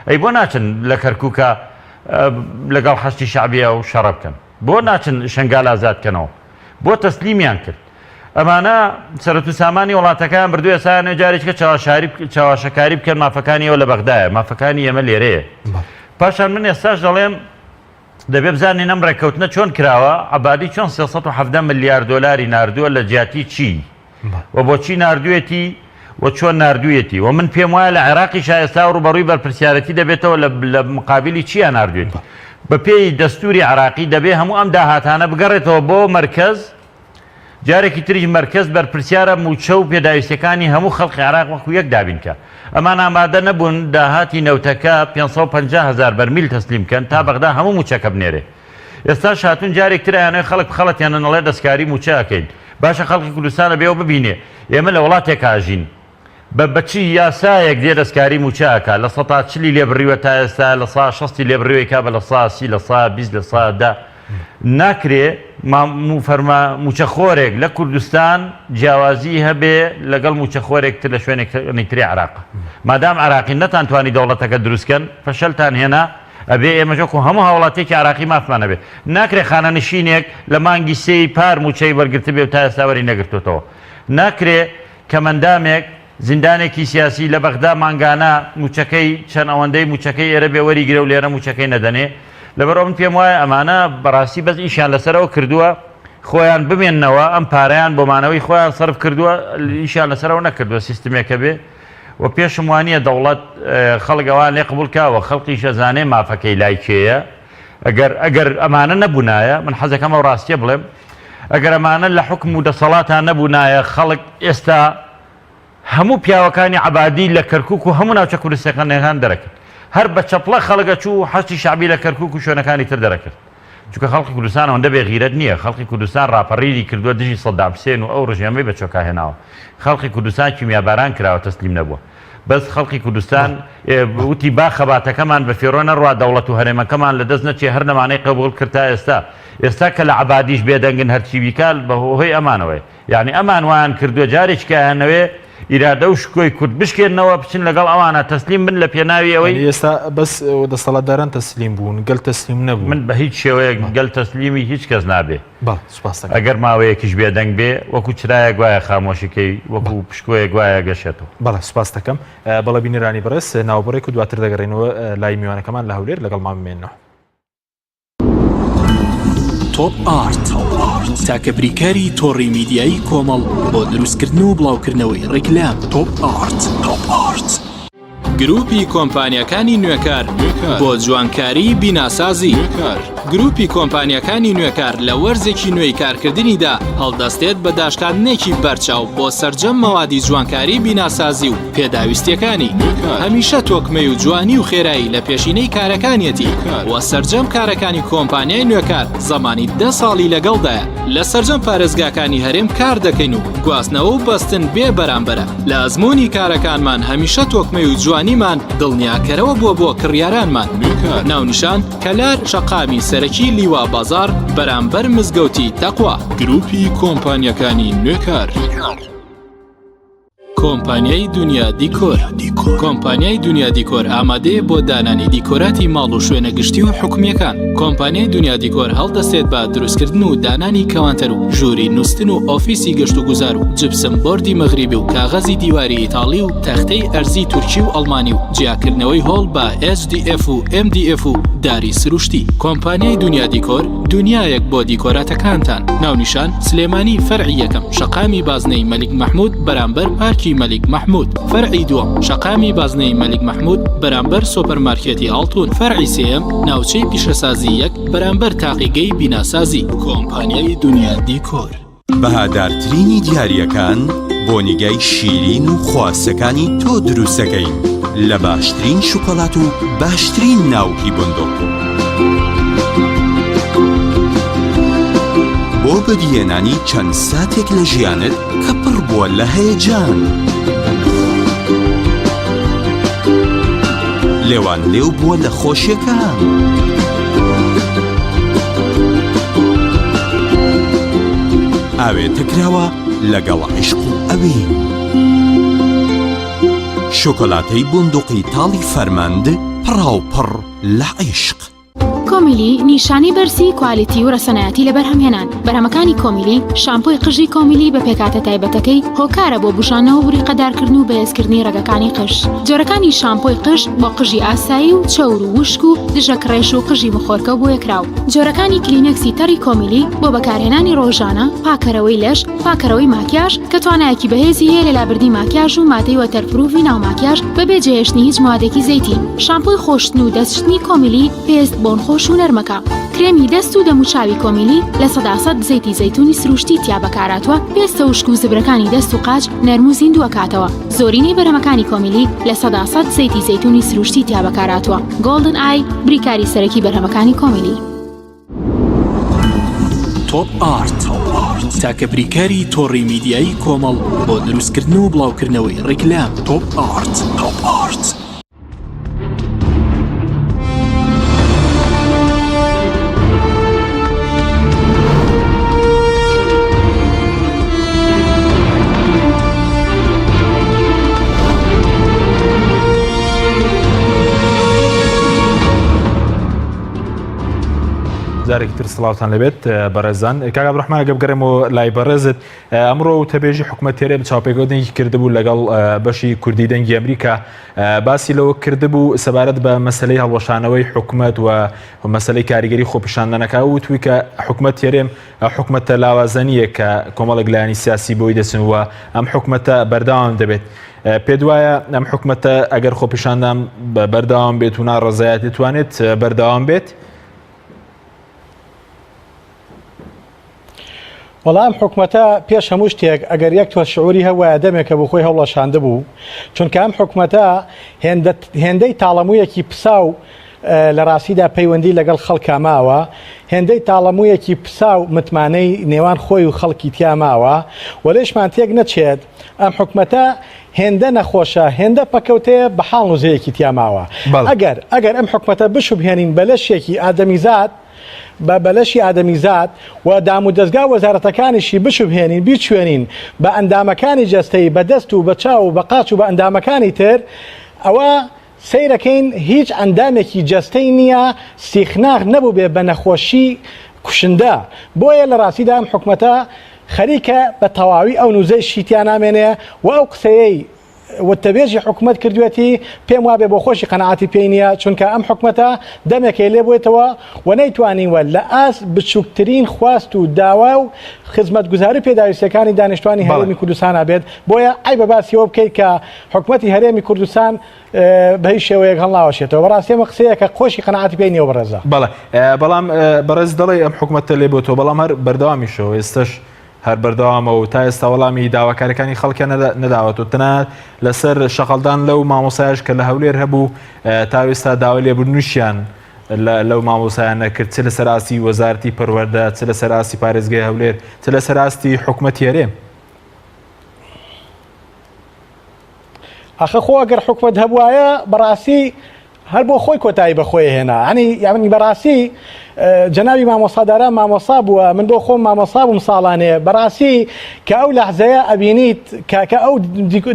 ئەی بۆ ناچن لە کەرکووکە لەگەڵ حەشتی شەعبیە و شەڕە بکەن بۆ ناچن شنگال ئازاد بکەنەوە بۆ تەسلیمیان کرد ئەمانە سەرەت و سامانی وڵاتەکان بردووە سایانە جارێککە چاواشەکاری بکەن مافەکانی ئەو لە بەغدایە مافەکانی ئێمە لێرەیە پاشان من ئێستاش دەڵێم دەبێ بزانین ئەم ڕێککەوتنە چۆن کراوە عەبادی چۆن 370 ملیار دۆلاری ناردووە لە جیاتی چی و بۆچی ناردوێتی و چۆن ناردوویەتی و من پێم وایە لە عێراقی شایستا و ڕوبەڕووی بەرپرسیارەتی دەبێتەوە لە مقابلی چیان ناردوێتی بە پێی دەستوری عراقی دەبێ هەموو ئەم داهاتانە بگەڕێتەوە بۆ مرکز جارێکی تریش مرکز بەرپرسیارە موچە و پێداویستەکانی هەموو خەڵقی عراق وەکو یەک دابینکە ئەمان ئامادە نەبوون داهاتی نەوتەکە 550,000 بەرمیل تەسلیم بکەن تا بەغدا هەموو موچەکە بنێرێ ئێستا شاتون جارێکتر ئەیانەوەی خەڵک بخەڵەتیانە نەڵێ دەستکاری موچە ئەکەین باشە خەڵکی کوردستانە بێەوە ببینێ ئێمە لە وڵاتێک ئاژین بەچی یاسایەک دێ دەستکاری موچەکە لە 140 لێ بڕیوە تا ئێستا لە 160 لێ بڕیوەی کا بە لە 130 لە 120 لە 110 ناکرێ موچەخۆرێک لە کوردستان جیاوازی هەبێ لەگەڵ موچەخۆرێکتر لە شوێنێکی تری عراق مادام عراقی نەتانتوانی دەوڵەتەکە دروستکەن فەشەلتان هێنا ئەبێ ئێمەژەکو هەموو هاوڵاتێکی عراقی مافمانە بێ ناکرێ خانەنشینێک لە مانگی سێی پار موچەی وەرگرتە بێ و تا ئێستاوەری نەگرتوتەوە ناکرێ کەمەندامێک زیندانێکی سیاسی لە بەغدا مانگانە موچەکەی چەند ئەوەندەی موچەکەی ئێرە بێ وەریگرە و لێرە موچەکەی نەدەنێ لەبەرەوە من پێم وایە ئەمانە بەڕاستی بەس ئیشیان لەسەرەوە کردووە خۆیان بمێننەوە ئەم پارەیان بۆ مانەوەی خۆیان سەرف کردووە ئیشیان لەسەرەوە نەکردووە سیستمێکە بێ و پێشم وانە دەوڵەت خەڵگەوان لێ قبول کاوە خەڵقی شەزانێ مافەکەی لای کێیە ئەگەر ئەمانە نەبوونایە من حەزەکەمە ڕاستیە بڵێم ئەگەر ئەمانە لە حکم و دەسەڵاتان نەبوونایە خەڵک ئێستا هەموو پیاوەکانی عەبادی لە کەرکووک و هەموو ناوچە کوردستانەکان دەرەکرد هەر بە چەپڵە خەڵگە چوو حەستی شعبی لە کەرکووک و شوێنەکانی تر دەرەکرد چونکە خەڵکی کوردستان ئەوەندە بێغیرەت نییە خەڵکی کوردستان ڕاپەڕیری کردووە دژی سەدام حوسێن و ئەو ڕژێمەی بە چۆکا هێناوە خەڵکی کوردستان کیمیاباران کراوە تەسلیم نەبووە بەس خەڵکی کوردستان وتی با خەباتەکەمان بە فێڕۆ نەڕوا دەوڵەت و هەرێمەکەمان لە دەست نەچێ هەر نەمانەی قبول کرد تا ئێستا کە لە عەبادیش بێدەنگن هەرچی بیکال بەهۆی ئەمانەوەی یعنی ئەمان وایان کردووە جارێککە هەنەوێ ئیرادە و شکۆی کورد بشکێنەوە بچین لەگەڵ ئەوانە تەسلیم بن لە پێناوی ئەوەی ئێستا بەس دەسەڵاتداران تەسلیم بوون گەل تەسلیم نەبوو من بە هیچ شێوەیەک گەل تەسلیمی هیچ کەس نابێ ئەگەر ماوەیەکیش بێدەنگ بێ وەکو چرایە گوایە خامۆشیکەی وەکو پشکۆیە گوایە گەشێتەوە بەڵێ سوپاس دەکەم بەڵە بینیرانی بەڕێز ناوبڕێک و دواتر دەگەڕێنەوە لای میوانەکەمان لە هەولێر لەگەڵمان بمێنەوە تۆپ ئارت تاکە بریکاری تۆڕی میدیایی کۆمەڵ بۆ دروستکردن و بڵاوکردنەوەی ڕێکلام تۆپ ئارت گروپی کۆمپانیەکانی نوێکار بۆ جوانکاری بیناسازی گروپی کۆمپانیەکانی نوێکار لە وەرزێکی نوێی کارکردنیدا هەڵدەستێت بە داشکاندنێکی بەرچاو بۆ سەرجەم مەوادی جوانکاری بیناسازی و پێداویستیەکانی هەمیشە تۆکمەی و جوانی و خێرایی لە پێشینەی کارەکانیەتی وە سەرجەم کارەکانی کۆمپانیای نوێکار زەمانی 10 ساڵی لەگەڵدایە لە سەرجەم پارێزگاکانی هەرێم کار دەکەین و گواستنەوە و بەستن بێ بەرامبەرە لە ئەزمموی کارەکانمان هەمیشە تۆکمەی و جوانیمان دڵنیاکەرەوە بۆ کڕیارانمان ناونیشان کەلار شەقامی سەرەکی لیوا بازار بەرامبەر مزگەوتی تەقوا گروپی کۆمپانیەکانی نوێکار کۆمپانیای دنیا دیکۆر کۆمپانیای دنیا دیکۆر ئامادەیە بۆ دانانی دیکۆراتی ماڵ و شوێنە گشتی و حکومیەکان کۆمپانیای دنیا دیکۆر هەڵدەستێت بە دروستکردن و دانانی کەوانتەر و ژووری نووسن و ئۆفیسی گەشت و گوزار و جبسم بۆردی مەغریبی و کاغەزی دیواری ئیتاڵی و تەختەی ئەرزی تورکی و ئەڵمانی و جیاکردنەوەی هۆڵ بە SDF و MDF و داری سروشتی کۆمپانیای دنیا دیکۆر دنیایەک بۆ دیکۆراتەکانتان ناونیشان سلێمانی فەرعی یەکەم شەقامی بازنەی مەلیک مەحموود بەرامبەر پارکی مەلیک مەحموود فەرعی دووەم شەقامی بازنەی مەلیک مەحموود بەرامبەر سۆپەرمارکێتی ئاڵتون فەرعی سێیەم ناوچەی پیشەسازی یەک بەرامبەر تاقیگەی بیناسازی کۆمپانیای دنیا دیکۆر بەهادارترینی دیاریەکان بۆ نیگای شیرین و خواستەکانی تۆ دروستەکەین لە باشترین شوکۆلات و باشترین ناوکی بندۆق بۆ بەدیهێنانی چەند ساتێک لە ژیانت کە پڕ بووە لە هەیەجان لێوان لێو بووە لە خۆشیەکان ئاوێتە کراوە لەگەڵ عیشق و ئەوین شۆکۆلاتەی بندوقی تاڵی فەرماند پڕاوپڕ لە عیشق کۆمیلی نیشانی بەرزی کوالیتی و ڕەسەنایەتی لە بەرهەمهێنان. بەرهەمەکانی کۆمیلی شامپۆی قژی کۆمیلی بە پێکاتە تایبەتەکەی هۆکارە بۆ بژانەوە و ڕیقەدارکردن و بەهێزکردنی ڕێگەکانی قژ. جۆرەکانی شامپۆی قژ بۆ قژی ئاسایی و چەور و وشک و دژە کڕێش و قژی مخۆرکە بۆ یەکراو. جۆرەکانی کلینەکسی تەڕی کۆمیلی بۆ بەکارهێنانی ڕۆژانە، پاکەرەوەی لەش، پاکەرەوەی ماکیاژ کە توانایەکی بەهێزی هەیە لە لابردنی ماکیاژ و مادەی وەتەرپروفی ناو ماکیاژ بەبێ جێهێشتنی هیچ موادێکی زەیتی. شامپۆی خۆشتن و دەستشتنی کۆمیلی پێست بۆن خۆش و نەرمەکە. کرێمی دەست و دەموچاوی کۆمیلی لە 100% زەیتی زەیتونی سروشتی تیا بەکاراتوە، پێستە وشک و زبرەکانی دەست و قاچ نەرم و زیندووە کاتەوە. زۆرینەی بەرهەمەکانی کۆمیلی لە 100% زەیتی زەیتونی سروشتی تیا بەکاراتوە. گۆڵدن ئای بریکاری سەرەکی بەرهەمەکانی کۆمیلی. تۆپ ئارت تاکە بریکاری تۆڕی میدیایی کۆمەڵ بۆ دروستکردن و بڵاوکردنەوەی ڕیکلام. تۆپ ئارت. جارێکی تر سڵاوتان لەبێت بەڕێزان. کاک عەبدوڕەحمان ئەگە بگەڕێمەوە لای بەڕێزت، ئەمڕۆ تەبێژی حکوومەت تێرێ بە چاوپێکەوتنێکی کردبوو لەگەڵ بەشی کوردی دەنگی ئەمریکا، باسی لەوە کردبوو سەبارەت بە مەسەلەی هەڵوەشانەوەی حکوومەت و مەسەلەی کاریگەری خۆپیشاندنەکە و توی کە حکوومەت تێرێم حکوومەتە لاوازەنیە کە کۆمەڵێک لایەنی سیاسی بۆی دەچنەوە ئەم حکوومەتە بەردەوام دەبێت. پێ وایە ئەم حکوومەتە ئەگەر خۆپیشاندان بەردەوام بێت و ناڕەزایەت دەتوانێت بەردەوام بێت؟ وەڵام حکوومەتە پێش هەموو شتێک ئەگەر یەک تۆ شعوری هەوایە دەمێکە بۆ خۆی هەوڵەشاندە بوو، چونکە ئەم حکوومەتە هێندەی تاڵەموویەکی پسا و لە ڕاستیدا پەیوەندی لەگەڵ خەڵکا ماوە، هێندەی تاڵەموویەکی پسا و متمانەی نێوان خۆی و خەڵکی تیا ماوە، وەلێشمان تێک نەچێت ئەم حکوومەتە هێندە نەخۆشە، هێندە پەکەوتەیە بە حاڵ و زەیەکی تیا ماوە. ئەگەر ئەم حکوومەتە بشوبهێنین بە لەشێکی ئادەمیزاد بە بەلەشی ئادەمیزاد و دام و دەستگا وەزارەتەکانیشی بشوبهێنین بیچوێنین بە ئەندامەکانی جەستەی بە دەست و بە چاو و بە قاچ و بە ئەندامەکانی تر، ئەوە سەیرەکەین هیچ ئەندامێکی جەستەی نییە سیخناغ نەبوو بێ بە نەخۆشی کوشندە. بۆیە لە ڕاستیدا ئەم حکوومەتە خەریکە بە تەواوی ئەو نوزەی شیتیان نامێنێ و ئەو قسەیەی وتەبێژی حکوومەت کردوێتی پێم وابێ بۆ خۆشی قەنەعاتی پێی نییە، چونکە ئەم حکوومەتە دەمێکی لێ بێتەوە و نەیتوانینوە لە ئاس بچووکترین خواست و داوا و خزمەتگوزاری پێداویستەکانی دانیشتوانی هەرێمی کوردستان بێت. بۆیە ئای بە باسیەوە بکەیت کە حکوومەتی هەرێمی کوردستان بە هیچ شێوەیەک هەڵناوەشێتەوە. بەڕاستیمە قسەیە کە خۆشی قەنەعاتی پێی نییە بەڕێزە. بەڵام بەڕێز دەڵێ ئەم حکوومەتە لێ بۆتەوە، بەڵام هەر بەردەوامیشەوە ئێستش هەر بەردەوامەوە و تا ئێستا وەڵامی داواکاریەکانی خەڵکیان نەداوەتەوە، تەنانەت لەسەر شەقەڵدان لەو مامۆسایش کە لە هەولێر هەبوو تا ئێستا داوای لێبوردنیشیان لەو مامۆسایانە کرد، چ لەسەر ئاستی وەزارەتی پەروەردە، چ لەسەر ئاستی پارێزگای هەولێر، چ لەسەر ئاستی حکوومەتی هەرێم. ئەخە خۆ ئەگەر حکوومەت هەبوایە بەڕاستی هەر بۆ خۆی کۆتایی بەخۆی هێنا، یعنی بەڕاستی جەناوی مامۆساداران مامۆسا بووە، من بۆ خۆم مامۆسا بووم ساڵانێ، بەڕاستی کە ئەو لەحزەیە ئەبینیت کە ئەو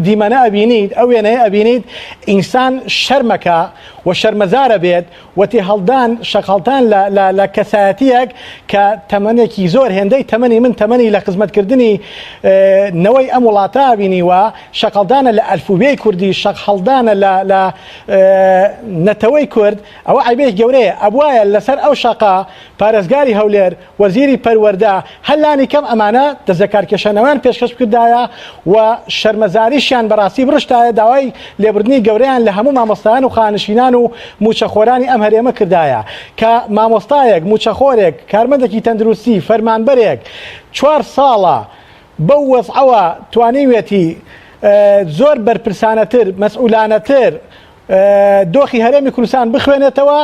دیمەنە ئەبینیت، ئەو وێنەیە ئەبینیت، ئینسان شەرمەکە و شەرمەزارە بێت وەتی هەڵدان شەقەڵتان لە کەسایەتیەک کە تەمەنێکی زۆر هێندەی تەمەنی من تەمەنی لە خزمەتکردنی نەوەی ئەم وڵاتە ئەبینیوە، شەقەڵدانە لە ئەلفوبێی کوردی، شەقەڵدانە لە نەتەوەی کورد، ئەوە عیبێک گەورەیە. ئەبوایە لەسەر ئەو شەقا پارێزگاری هەولێر، وەزیری پەروەردە، هەلانی کەم ئەمانە دەستەکارکێشانەوەیان پێشکەش کردایە و شەرمەزاریشیان بەڕاستی بڕشتایە، داوای لێبوردنی گەورەیان لە هەموو مامۆستایان و خانشینان و موچەخۆرانی ئەم هەرێمە کردایە کە مامۆستایەک، موچەخۆرێک، کارمەندێکی تەندروستی، فەرمانبەرێک 4 ساڵە بەو وەزعەوە توانیوێتی زۆر بەرپرسانەتر، مەسئولانەتر دۆخی هەرێمی کوردستان بخوێنێتەوە،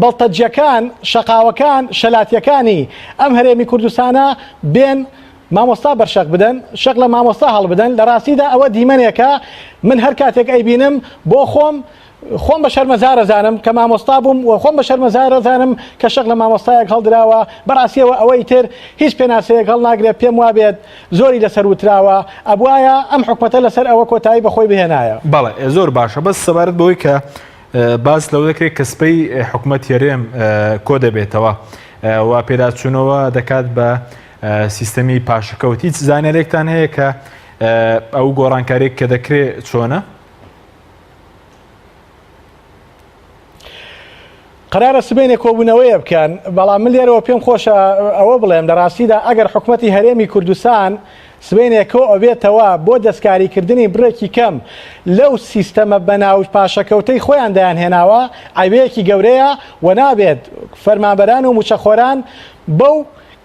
بەڵتەجیەکان، شەقاوەکان، شەلاتیەکانی ئەم هەرێمی کوردستانە بێن مامۆستا بەرشەق بدەن، شەق لە مامۆستا هەڵ بدەن. لە ڕاستیدا ئەوە دیمەنێکە من هەر کاتێک ئەیبینم بۆ خۆم بە شەرمەزارە زانم کە مامۆستا بووم و خۆم بە شەرمەزارە زانم کە شەق لە مامۆستایەک هەڵدراوە. بەڕاستیەوە ئەوەی تر هیچ پێناسەیەک هەڵناگرێت، پێم وابێت زۆری لەسەر وتراوە، ئەبوایە ئەم حکوومەتە لەسەر ئەوە کۆتایی بەخۆی بهێنایە. بەڵێ زۆر باشە، بەس سەبارەت بەوەی کە باس لەو دەکرێت کە سپەی حکوومەت هێرێم کۆ دەبێتەوە و پێداچوونەوە دەکات بە سیستەمی پاشەکەوت. هیچ زانیارێکتان هەیە کە ئەو گۆڕانکارێک کە دەکرێت چۆنە؟ قرارە سبێنێ کۆبوونەوەیە بکەن، بەڵام من لێرەوە پێم خۆشە ئەوە بڵێم لە ڕاستیدا ئەگەر حکوومەتی هەرێمی کوردستان سبێنێکۆ ئەبێتەوە بۆ دەستکاریکردنی بڕێکی کەم لەو سیستەمە بەناو پاشەکەوتەی خۆیان دایانهێناوە ئایبەیەکی گەورەیە و نابێت فەرمانبەران و موچەخۆران بەو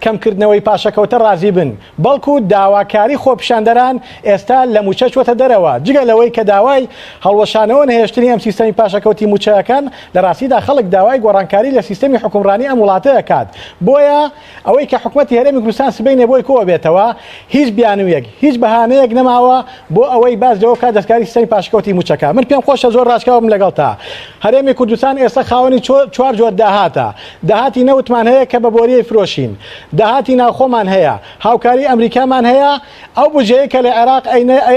کەمکردنەوەی پاشەکەوتە ڕازی بن، بەڵکو داواکاری خۆپیشاندەران ئێستا لە موچە چوەتە دەرەوە، جگە لەوەی کە داوای هەڵوەشانەوە نهێشتنی ئەم سیستەمی پاشەکەوتی موچەکان لە ڕاستیدا خەڵک داوای گۆڕانکاری لە سیستەمی حکومڕانی ئەم وڵاتەیە کات. بۆیە ئەوەی کە حکوومەتی هەرێمی کوردستان سبەینێ بۆی کۆ بێتەوە هیچ بیانویەک هیچ بەهانەیەک نەماوە بۆ ئەوەی باس لەوە کات دەستکاری سیستەمی پاشەکەوتی موچەکە. من پێم خۆشە زۆر ڕاستکەوم لەگەڵ تا هەرێمی کوردستان ئێستا خاوەنی 4 جۆر داهاتە، داهاتی نەوتمان هەیە کە بە بۆریەی فرۆشین، داهاتی ناوخۆمان هەیە، هاوکاری ئەمریکامان هەیە، ئەو بجەیە کە لە عێراق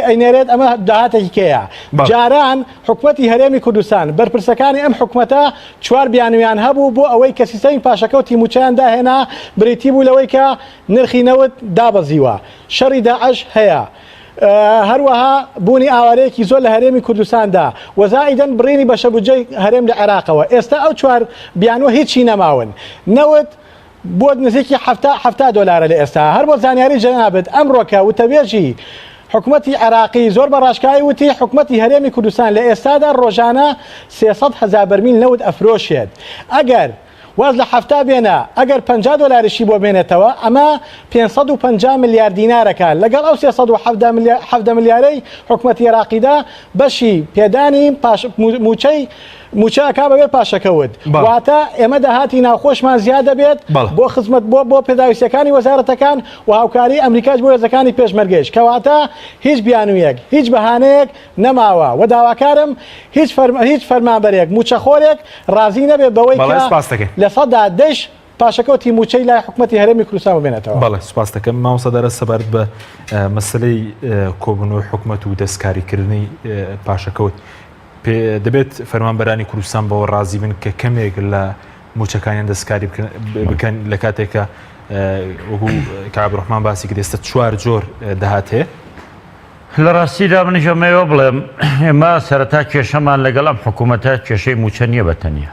ئەینێرێت ئەمە داهاتێکی کەیە. جاران حکوومەتی هەرێمی کوردستان بەرپرسەکانی ئەم حکوومەتە 4 بیانویان هەبوو بۆ ئەوەی کە سیستەمی پاشەکەوتی موچەیان داهێنا، بریتی بوو لەوەی کە نرخی نەوت دابەزیوە، شەڕی داعش هەیە، هەروەها بوونی ئاوارەیەکی زۆر لە هەرێمی کوردستاندا، وەزائیدەن بڕینی بەشە بودجەی هەرێم لە عێراقەوە. ئێستا ئەو 4 بیانوە هیچی نەماون، نەوت بۆ نزیکی $70 لە ئێستا. هەر بۆ زانیاری جەنابێت ئەمڕۆکە وتەبێژی حکوومەتی عێراقی زۆر بەڕاشکایی وتی حکوومەتی هەرێمی کوردستان لە ئێستادا ڕۆژانە 300,000 بەرمیل نەوت ئەفرۆشێت. ئەگەر واز لە هەفتا بێنە ئەگەر $50 بۆ بێنێتەوە ئەمە 550 ملیار دینارەکە لەگەڵ ئەو 370 ملیارەی حکوومەتی عێراقیدا بەشی پێدانی موچەکە بەبێ پاشەکەوت. واتە ئێمە داهاتی ناوخۆشمان زیاد دەبێت بۆ خزمەت بۆ پێداویستەکانی وەزارەتەکان و هاوکاری ئەمریکاش بۆ هێزەکانی پێشمەرگەیش، کەواتە هیچ بیانویەک هیچ بەهانەیەک نەماوە و داواکارم هیچ فەرمانبەرێک موچەخۆرێک ڕازی نەبێت بەوەی لە سەدا دەش پاشەکەوتی موچەی لای حکوومەتی هەرێمی کوردستان ببێنێتەوە. بەڵێ سوپاس دەکەم مامۆستا دەرە سەبارەت بە مەسلەی کۆبوونەوەی حکوومەت و دەستکاریکردنی پاشەکەوت دەبێت فەرمانبەرانی کوردستان بەوە ڕازی بن کە کەمێک لە موچەکانیان دەستکاری بکەن لە کاتێکە وەکو کابراحمان باسی کرد ئێستا 4 جۆر دەهات هەیە. لە ڕاستیدا منیژەمەوە بڵێم ئێمە سەرەتا کێشەمان لەگەڵ ئەم حکوومەتە کێشەی موچە نییە بەتەنیا،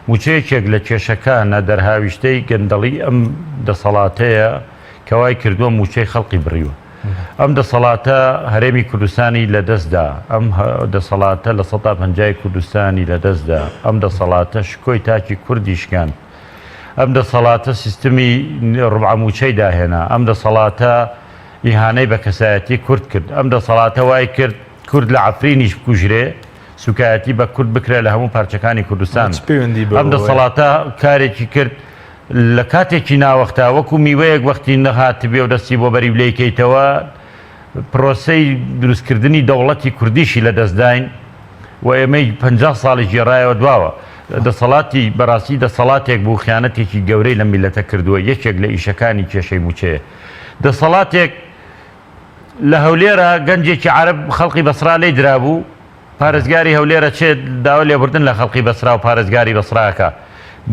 موچەیەکێک لە کێشەکانە دەرهاویشتەی گەندەڵی ئەم دەسەڵاتەیە کەوای کردووە موچەی خەڵقی بڕیوە. ئەم دەسەڵاتە هەرێمی کوردستانی لەدەستدا، ئەم دەسەڵاتە لە 150 کوردستانی لەدەستدا، ئەم دەسەڵاتە شکۆی تاکی کوردیشکان، ئەم دەسەڵاتە سیستمی ڕوعموچەی داهێنا، ئەم دەسەڵاتە ئیهانەی بە کەسایەتی کورد کرد، ئەم دەسەڵاتە وای کرد کورد لە عەفرینیش بکوژرێ، سوکایەتی بە کورد بکرێ لە هەموو پارچەکانی کوردستان. ئەم دەسەڵاتە کارێکی کرد لە کاتێکی ناوەختا وەکو میوەیەک وەختی نەهات بێ و دەستی بۆ بەری لێکەیتەوە پرۆسەی دروستکردنی دەوڵەتی کوردیشی لەدەستداین و ئێمەی 50 ساڵی گێڕایەوە دواوە. دەسەڵاتی بەڕاستی دەسەڵاتێک بوو خیانەتێکی گەورەی لە میلەتە کردووە، یەکێک لە ئیشەکانی کێشەی موچەیە. دەسەڵاتێک لە هەولێرە گەنجێکی عەرب خەڵقی بەسرا لێی درابوو، پارێزگاری هەولێرە چێت داوا لێبوردن لە خەڵقی بەسرا و پارێزگاری بەسراکە،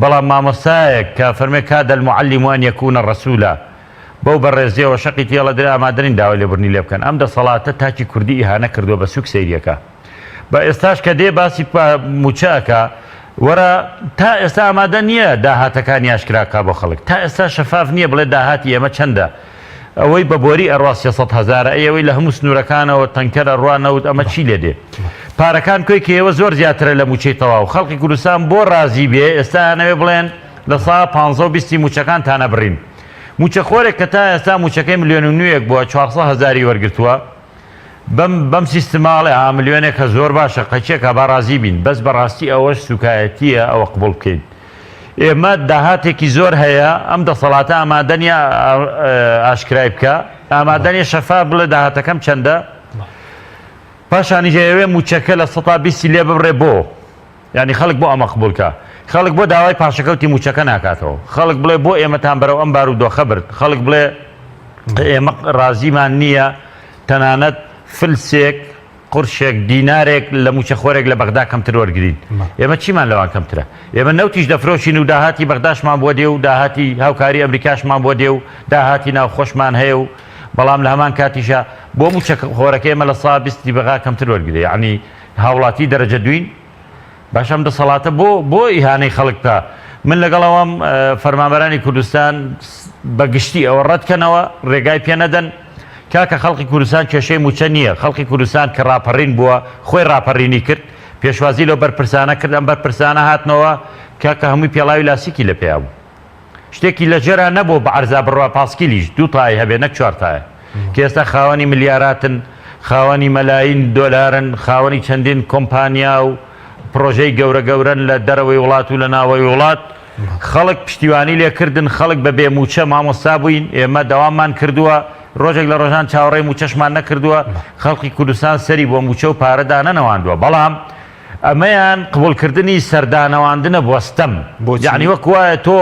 بەڵام مامۆستایەک کە فەرمێ کاد المعلم أن يكون رسولا بەو بەڕێزیەوە شەقی تێڵە درا ئامادەنین داوای لێبوردنی لێ بکەن. ئەم دەسەڵاتە تاکی کوردی ئیهانە کردووە بە سوک سەیریەکە. بە ئێستاش کە دێ باسی موچەکە وەرە تا ئێستا ئامادە نییە داهاتەکانی ئاشکراکە بۆ خەڵک، تا ئێستا شەفاف نییە بڵێ داهاتی ئێمە چەندە، ئەوەی بە بۆری ئەڕوا 300,000 ئەوەی لە هەموو سنوورەکانەوە تەنکەرە ڕوانەوت ئەمە چی لێ دێ. پارەکان کۆی کە ئێوە زۆر زیاترە لە موچەی تەواو، خەڵکی کوردستان بۆ ڕازی بێ ئێستا نەوێ بڵێن لە سا 15 موچەکان تانە بڕین. موچەخۆرێک کە تا ئێستا موچەکەی 1.5 ملیۆن بووە 400,000 وەرگرتووە بەم سیستماڵێ ملیۆنێکە زۆر باشە قەچێکە با ڕازی بین، بەس بەڕاستی ئەوەش سوکایەتیە ئەوە قبول بکەین. ئێمە داهاتێکی زۆر هەیە، ئەم دەسەڵاتە ئامادەنیە ئاشکرای بکە، ئامادەنیە شەفاف بڵێ داهاتەکەم چەندە، پاشانیژەوێ موچەکە لە 120 لێ ببڕێ بۆ، یعنی خەڵک بۆ ئەمە قبولکە، خەڵک بۆ داوای پاشەکەوتی موچەکە ناکاتەوە، خەڵک بڵێ بۆ ئێمەتان بەرەو ئەم بارودۆخە برد، خەڵک بڵێ ئێمە ڕازیمان نییە تەنانەت فلسێک قورشێک دینارێک لە موچەخۆرێک لە بەغدا کەمتر وەرگین ئێمە چیمان لەوان کەمترە ئێمە نەوتیش دەفرۆشین و داهاتی بەغداشمان بۆ دێ و داهاتی هاوکاری ئەمریکاشمان بۆ دێ و داهاتی ناوخۆشمان هەیە و بەڵام لە هەمان کاتیشە بۆ موچەخۆرەکە ئێمە لە سا 20 بەغا کەمتر وەرگێ یعنی هاوڵاتی دەرەجە دوین باشەم دەسەڵاتە بۆ ئیهانەی خەڵک بکە من لەگەڵەوەم فەرمانبەرانی کوردستان بەگشتی ئەوە ڕەتکەنەوە ڕێگای پێ نەدەن کاکە خەڵکی کوردستان کێشەی موچە نییە خەڵکی کوردستان کە ڕاپەڕین بووە خۆی ڕاپەڕینی کرد پێشوازی لەو بەرپرسانە کرد ئەم بەرپرسانە هاتنەوە کاکە هەمووی پێڵاوی لاسیکی لە پێیا بوو شتێکی لە جێرا نەبوو بە عەرزا بڕوا پاسکیلیش 2 تای هەبێ نەک 4 تایە کە ئێستا خاوەنی ملیاراتن خاوەنی مەلاین دۆلارن خاوەنی چەندین کۆمپانیا و پرۆژەی گەورە گەورن لە دەرەوەی وڵات و لە ناوەی وڵات خەڵک پشتیوانی لێکردن خەڵک بە بێموچە مامۆستا بووین ئێمە دەواممان کردووە ڕۆژێک لە ڕۆژان چاوەڕێی موچەشمان نەکردووە خەڵکی کوردستان سەری بۆ موچە و پارەدا نەنەواندووە بەڵام ئەمەیان قبولکردنی سەردانەواندنە بۆستەم یعنی وەک وایە تۆ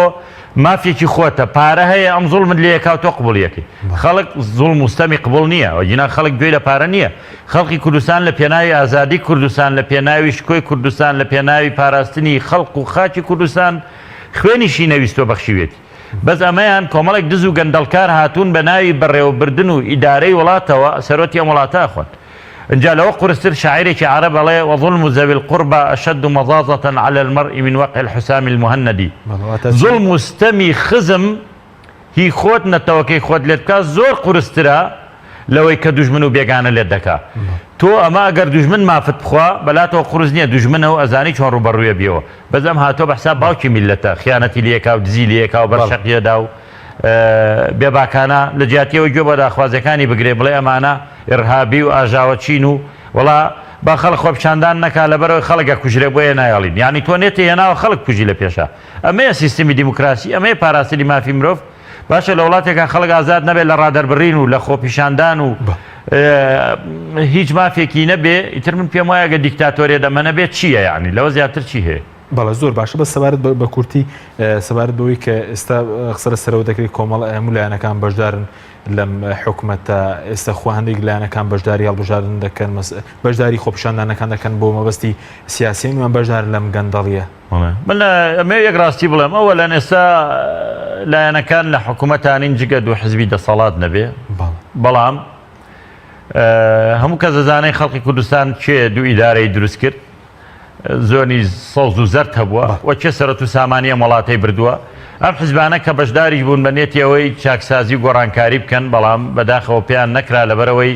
مافێکی خۆتە پارە هەیە ئەم زوڵمت لێ یەکاو تۆ قبوڵیەکەی خەڵک زوڵم مستەمی قبول نییە وەجینا خەڵک گوێی لە پارە نییە خەڵکی کوردستان لە پێناوی ئازادی کوردستان لە پێناوی شکۆی کوردستان لە پێناوی پاراستنی خەڵق و خاکی کوردستان خوێنیشی نەویستۆ بەخشیوێتی بەس ئەمەیان کۆمەڵێک دز و گەندەڵکار هاتوون بە ناوی بەڕێوەبردن و ئیدارەی وڵاتەوە سەرۆتی ئەم وڵاتە خوێن اینجا لەوە قورستر شاعیرێکی عەرەب ئەڵێ وظلم ذوي القربى أشد مضاضة على المرء من وقع الحسام المهندي ظلم مستەمی خزم هی خۆت نەتەوەکەی خۆت لێت بکات زۆر قورسترە لەوەی کە دوژمن و بێگانە لێت دەکات تۆ ئەمە ئەگەر دوژمن مافت بخوا بەلاتەوە قورس نییە دوژمنە و ئەزانی چۆن ڕوبەڕوویە بێەوە بەزەم هاتۆ بەحساب باوکی میلەتە خیانەتی لێکا و دزی لێکا و بەرشەقیەدا و بێباکانە لە جیاتیەوە گوێ بە داخوازەکانی بگرێ بڵێ ئەمانە ئێرهابی و ئاژاوەچین و وڵا با خەڵک خۆپیشاندان نەکا لەبەرەوەی خەڵکە کوژرێ بۆیە نایڵین یعنی تۆ نێتە هێناوە خەڵک کوژی لە پێشە ئەمەیە سیستمی دیموکراسی ئەمەیە پاراستنی مافی مرۆڤ باشە لە وڵاتێکە خەڵک ئازاد نەبێت لە ڕادەربڕین و لە خۆپیشاندان و هیچ مافێکی نەبێ ئیتر من پێم وایە گە دیکتاتۆرێ دەمە نەبێت چییە یعنی لەوە زیاتر چی هەیە بەڵە زۆر باشە بە سەبارەت بە کورتی سەبارەت بەوەی کە ئێستا قسە لە سەرەوە دەکرێت کۆمەڵ هەموو لایەنەکان بەشدارن لەم حکوومەتە ئێستا خوا هەندێک لایەنەکان بەشداری هەڵبژاردن دەکەن بەشداری خۆپیشاندانەکان دەکەن بۆ مەبەستی سیاسیین وان بەشدار لەم گەندەڵیە من ئەمە یەک ڕاستی بڵێم ئەوە لەن ئێستا لایەنەکان لە حکوومەتانین جگە دوو حزبی دەسەڵات نەبێ بەڵام هەموو کەس دەزانێت خەڵکی کوردستان چێ دوو ئیدارەی دروست کرد زۆنی سەوز و زەرد هەبووە وە چێ سەرەت و سامانیە وڵاتەی بردووە ئەم حزبانە کە بەشداریش بوون بە نێتی ئەوەی چاکسازی و گۆڕانکاری بکەن بەڵام بەداخەوە پێیان نەکرا لەبەرەوەی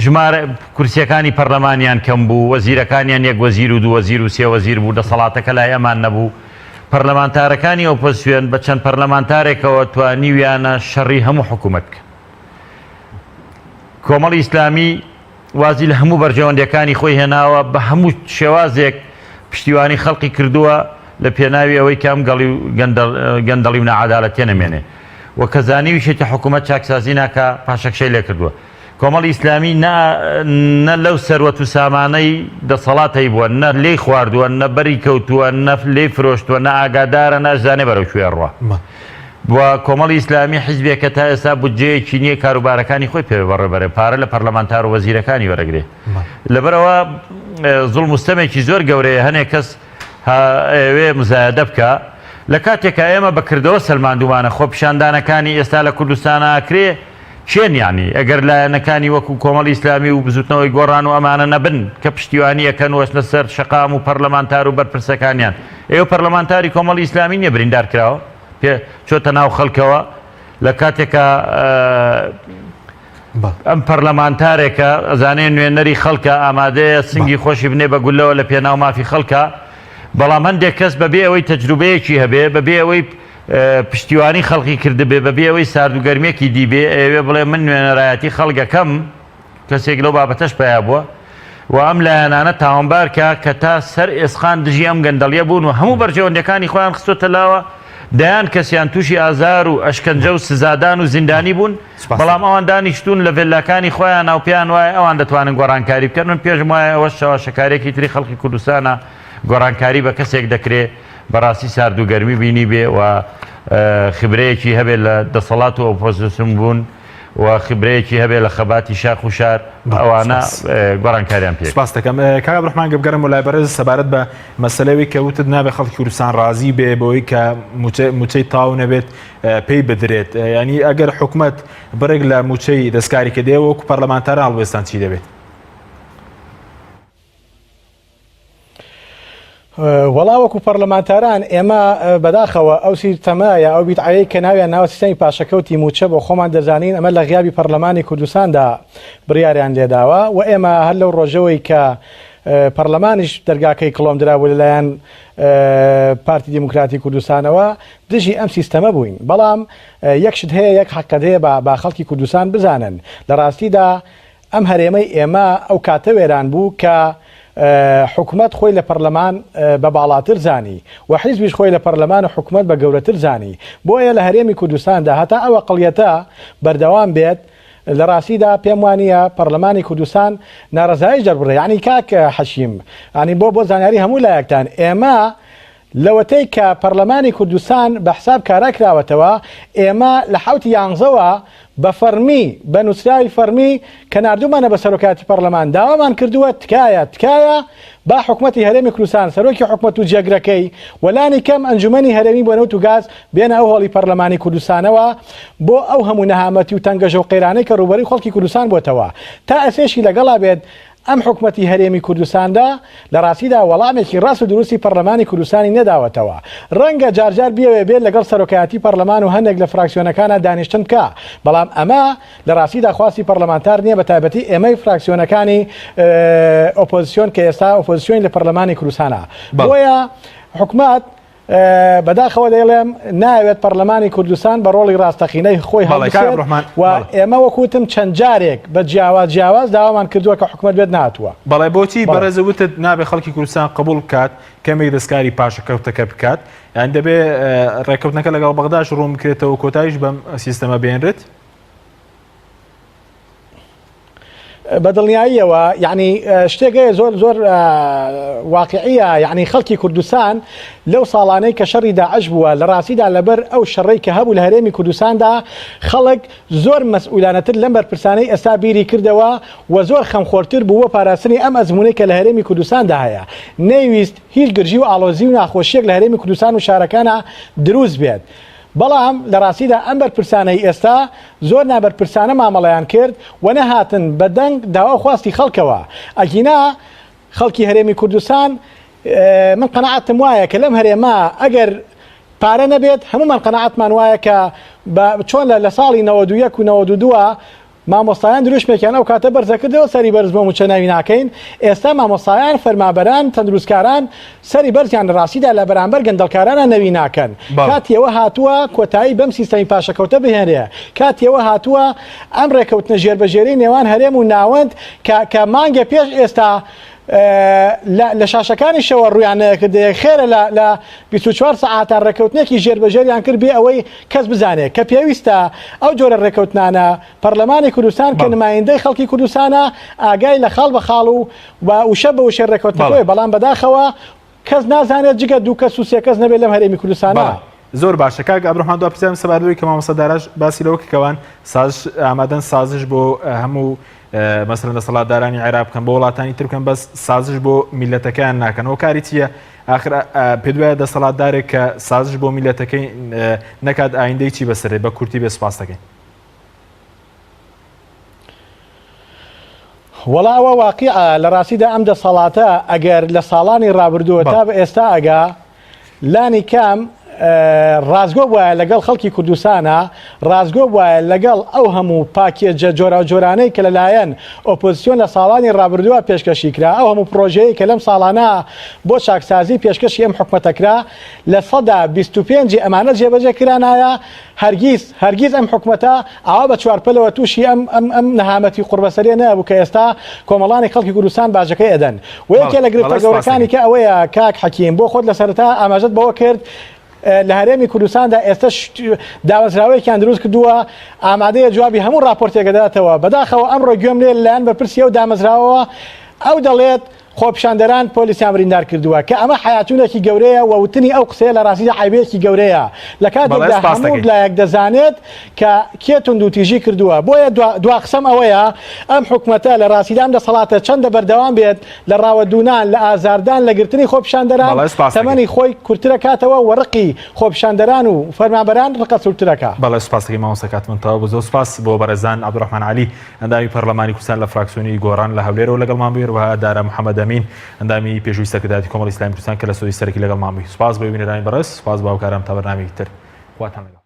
ژمارە کورسیەکانی پەرلەمانیان کەم بوو وەزیرەکانیان یەک وەزیر و دوو وەزیر و سێ وەزیر بوو دەسەڵاتەکە لای ئەمان نەبوو پەرلەمانتارەکانی ئۆپۆزیسیۆن بە چەند پەرلەمانتارێکەوە توانیویانە شەڕی هەموو حکوومەت بکەن کۆمەڵی ئیسلامی وازی لە هەموو بەرژەوەندەکانی خۆی هێناوە بە هەموو شێوازێک پشتیوانی خەڵقی کردووە لە پێناوی ئەوەی کەم گەندەڵی و نەعادالەتێ نەمێنێ و کەزانی ویشێتی حکوومەت چاکسازی ناکە پاشەکشەی لێ کردووە کۆمەڵی ئیسلامی نە لەو سەروەت و سامانەی دەسەڵاتی بووە نە لێی خواردووە نە بەری کەوتووە نە لێی فرۆشتووە نە ئاگادارە نەزانێ بەرەو کوێ ڕوە بووە کۆمەڵی ئیسلامی حیزبێکە تا ئێستا بودجەیەکی نییە کاروبارەکانی خۆی پێ بەڕێبەرێ پارە لە پەرلەمانتار و وەزیرەکانی وەرەگرێ لەبەرەوە زوڵم مستەمێکی زۆر گەورەیە هەنێک کەس ئەوێ مزایەدە بکە لە کاتێکە ئێمە بەکردەوە سەلماندومانە خۆپیشاندانەکانی ئێستا لە کوردستانە ئاکرێ چێن یانی ئەگەر لایەنەکانی وەکو کۆمەڵی ئیسلامی و بزوتنەوەی گۆڕان و ئەمانە نەبن کە پشتیوانی یەکەن وەچنە سەر شەقام و پەرلەمانتار و بەرپرسەکانیان ئێوە پەرلەمانتاری کۆمەڵی ئیسلامی نییە بریندار کراوە پێ چۆتە ناو خەڵکەوە لە کاتێکە ئەم پەرلەمانتارێکە ئەزانێ نوێنەری خەڵکە ئامادەیە سنگی خۆشی بنێ بە گولەوە لە پێناو مافی خەڵکە بەڵام هەندێک کەس بەبێ ئەوەی تەجروبەیەکی هەبێ بەبێ ئەوەی پشتیوانی خەڵکی کردبێ بەبێ ئەوەی ساردوگەرمێکی دیبێ ئەوێ بڵێ من نوێنەرایەتی خەڵگەکەم کەسێک لەو بابەتەش پیا بووە و ئەم لایەنانە تاوانبارکە کە تا سەر ئێسخان دژی ئەم گەندەڵیە بوون و هەموو بەرژەوەندەکانی خۆیان خستۆتە لاوە دەیان کەسیان تووشی ئازار و ئەشکەنجە و سزادان و زیندانی بوون بەڵام ئەوان دانیشتون لە ڤێلاکانی خۆیان ناوپیان وایە ئەوان دەتوانن گۆڕانکاری بکەن من پێشم وایە ئەوە شەواشەکارێکی تری خەڵکی کوردستانە گۆڕانکاری بە کەسێک دەکرێت بەڕاستی ساردوگەرمی بینی بێ و خبرەیەکی هەبێت لە دەسەڵات و ئۆپۆزیسیۆن بوون و خبرەیەکی هەبێ لە خەباتی شاخ و شار ئەوانە گۆڕانکاریان پێ. سپاس دەکەم کاک عەبدوڕەحمان گەبگەرم و لای بەڕێز سەبارەت بە مەسەلەوەی کە وتت نابێت خەڵکی کوردستان ڕازی بێ بەوەی کە موچەی تاو نەبێت پێی بدرێت، ینی ئەگەر حکوومەت بڕێک لە موچەی دەستکاری کە دێ وەکو پەرلەمانتاران هەڵوێستان چی دەبێت؟ وەڵاوەکو پەرلەمانتاران ئێمە بەداخەوە ئەو سیستەمایە ئەو بیتعەیە کە ناویان ناوە سیستەمی پاشەکەوتی موچە بۆ خۆمان دەزانین ئەمە لە غیابی پەرلەمانی کوردستاندا بڕیاریان لێداوە و ئێمە هەر لەو ڕۆژەوەی کە پەرلەمانیش دەرگاکەی کڵۆم درابوو لەلایەن پارتی دیموکراتی کوردستانەوە دژی ئەم سیستەمە بووین، بەڵام یەکشت هەیە یەک حەقەت هەیە با خەڵکی کوردستان بزانن لە ڕاستیدا ئەم هەرێمەی ئێمە ئەو کاتە وێران بوو کە حکومت خۆی لە پەرلەمان بە باڵاتر زانی و حیزبیش خۆی لە پەرلەمان و حکومت بە گەورەتر زانی، بۆیە لە هەرێمی کوردستاندا هەتا ئەو ئەقڵیەتە بەردەوام بێت لە ڕاستیدا پێم وانە پەرلەمانی کوردستان ناڕزایی دەربڕێ. یعنی کاک حەشیم ینی بۆ زانیاری هەموو لایەکتان ئێمە لەوەتەی کە پەرلەمانی کوردستان بە حساب کارا کراوەتەوە ئێمە لە حوتی یانزەوە بە فەرمی بە نووسراوی فەرمی کە نردومانە بە سەرۆکاتی پەرلەمان داوامان کردووە تکایە با حکوومەتی هەرێمی کوردستان سەرۆکی حکوومەت و جێگرەکەی وەلانی کەم ئەنجومەنی هەرێمی بۆ نەوت و گاز بێنە ئەو هۆڵی پەرلەمانی کوردستانەوە بۆ ئەو هەموو نەهامەتی و تەنگەژە و قەیرانەی کە ڕوبەری خەڵکی کوردستان بۆتەوە تا ئەسێشی لەگەڵا بێت ئەم حکوومەتی هەرێمی کوردستاندا لە ڕاستیدا وەڵامێکی ڕاست و دروستی پەرلەمانی کوردستانی نەداوەتەوە. ڕەنگە جارجار بیەوێ بێت لەگەڵ سەرۆکایەتی پەرلەمان و هەندێک لە فراکسیۆنەکانە دانیشتن بکە، بەڵام ئەمە لە ڕاستیدا خواستی پەرلەمانتار نییە، بە تایبەتی ئێمەی فراکسیۆنەکانی ئۆپۆزیسیۆن کە ئێستا ئۆپۆزیسیۆن لە پەرلەمانی کوردستانە. بۆیە حکومەت بەداخەوە دەیڵێم ناوێت پەرلەمانی کوردستان بە ڕۆڵی ڕاستەقینەی خۆی هەڵبسێت و ئێمە وەکوتم چەند جارێک بە جیاواز داوامان کردووە کە حکومەت بێت ناتوە. بەڵێ بۆچی بەڕێزەوتت نابێت خەڵکی کوردستان قبول بکات کەمێک دەستکاری پاشەکەوتەکە بکات، یان دەبێت ڕێکەوتنەکە لەگەڵ بەغداش ڕوون بکرێتەوە کۆتاییش بەم سیستەمە بێنرێت؟ بەدڵنیاییەوە یعنی شتێکەیە زۆر واقعیە، یعنی خەڵکی کوردستان لەو ساڵانەی کە شەڕی داعش بووە لە ڕاستیدا لەبەر ئەو شەڕەی کە هەبوو لە هەرێمی کوردستاندا خەڵک زۆر مەسئولانەتر لەم بەرپرسانەی ئێستا بیری کردەوە و زۆر خەمخۆرتر بووە پاراستنی ئەم ئەزمونەی کە لە هەرێمی کوردستاندا هەیە. نەیویست هیچ گرژی و ئاڵۆزی و ناخۆشیەک لە هەرێمی کوردستان و شارەکانە دروست بێت، بەڵام لە ڕاستیدا ئەم بەرپرسانەی ئێستا زۆر نابەرپرسانە مامەڵەیان کرد و نەهاتن بە دەنگ داوا خواستی خەڵکەوە. ئەگینا خەڵکی هەرێمی کوردستان من قەنەعەتم وایە کە لەم هەرێما ئەگەر پارە نەبێت هەمومان قەنەعەتمان وایە کە چۆن لە ساڵی 91 و 92 مامۆستایان دروشمێکیان ئەو کاتە بەرزەکردەوە سەری بەرز بۆ موچە ناوی ناکەین. ئێستا مامۆستایان فەرمانبەران تەندروستکاران سەری بەرزیان لە ڕاستیدا لە بەرامبەر گەندەڵکارانە نەوی ناکەن. کاتیەوە هاتووە کۆتایی بەم سیستەمی پاشەکەوتە بهێنرێ، کاتیەوە هاتووە ئەم ڕێکەوتنە ژێربەژێری نێوان هەرێم و ناوەند کە مانگە پێش ئێستا لە شاشەکانی شەوە ڕویانەکردێ خێرە لە 24 ساعتان ڕێکەوتنێکی ژێربەژێریان کرد بێ ئەوەی کەس بزانێت کە پێویستە ئەو جۆرە ڕێکەوتنانە پەرلەمانی کوردستان کە نمایندەی خەڵکی کوردستانە ئاگای لە خاڵ بە خاڵ و وشە بە وشە ڕێکەوتنەوەی، بەڵام بەداخەوە کەس نازانێت جگە دوو کەس و سێ کەس نەبێت لەم هەرێمی کوردستانە. زۆر باشە کاک عەبدوڕەحمان دوا پرسیارم سەبارەتەوەی کە مامۆستا داراش باسی لەوە کردەوە سازش ئامادەن سازش بۆ هەموو مەسەڵەن دەسەڵاتدارانی عێراق بکەن بۆ وڵاتانی تر بکەن بەس سازش بۆ میلەتەکەیان ناکەنەوە. کاری چییە؟ ئاخر پێ وایە دەسەڵاتدارێک کە سازش بۆ میلەتەکەی نەکات ئایندەی چی بەسەرێ بە کورتی بێ سوپاس دەکەین؟ وەڵاوە واقعە لە ڕاستیدا ئەم دەسەڵاتە ئەگەر لە ساڵانی ڕابردووە تا بە ئێستا ئەگا لانی کام ڕازگۆ وایە لەگەڵ خەڵکی کوردستانە، ڕازگۆ وایە لەگەڵ ئەو هەموو پاکێجە جۆرا جۆرانەی کە لەلایەن ئۆپۆزیسیۆن لە ساڵانی ڕابردووە پێشکەشی کرا، ئەو هەموو پرۆژەیە کە لەم ساڵانە بۆ چاکسازی پێشکەشی ئەم حکومەتەکرا لە 125 ئەمانە جێبەجێ کرانایە. هەرگیز ئەم حکومەتە ئاوا بە چوارپەلەوە تووشی ئەم نەهامەتی قوربەسەریە نەبوو کە ئێستا کۆمەڵانی خەڵکی کوردستان باجەکەی ئەدەن. و یەکێ لە گرفتە گەورەکانی کە ئەوەیە کاک حەکیم بۆ خۆت لە سەرەتا ئاماژەت بەوە کرد لە هەرێمی کوردستاندا ئێستا داوەزراوەیەکیان دروست کردووە ئامادەیە جوابی هەموو راپۆرتێکە دەداتەوە. بەداخەوە ئەمڕۆ گوێم لێ لەلایەن بەرپرسی ئەو دامەزراوەوە ئەو دەڵێت خۆپیشاندەران پۆلیسیان بریندار کردووە کە ئەمە حیاتونێکی گەورەیە و وتنی ئەو قسەیە لە ڕاستیدا عیبێکی گەورەیە لە کاتێکدا هەموو لایەک دەزانێت کە کێ توندوتیژی کردووە بۆیە دوا قسەم ئەوەیە ئەم حکومەتە لە ڕاستیدا ئەم دەسەڵاتە چەندە بەردەوام بێت لە ڕاوەدوونان لە ئازاردان لە گرتنی خۆپیشاندەران تەمەنی خۆی کورتترەکاتەوە وەڕقی خۆپیشاندەران و فەرمانبەران ڕقە سوورترەکە. بەڵێ سپاسەکەی مامۆستا کاتمنتەوە بۆ زۆر سپاس بۆ بەرەزان عەبدوڕەحمان عەلی ئەندامی پەرلەمانی کوردستان لە فراکسیۆنی گۆڕان لە هەولێرەوە لەگەڵمان بووی وە دارە محەممەد ئەمین ئەندامی پێشووی سەرکردایەتی کۆمەڵی ئیسلامی کوردستان کە لە سۆی سەرکی لەگەڵمان بووی. سپاس بۆ بینەرانی بەڕێز، سپاس بۆ هاوکاران تا بەرنامەیەکی تر خواتان لەگەڵ.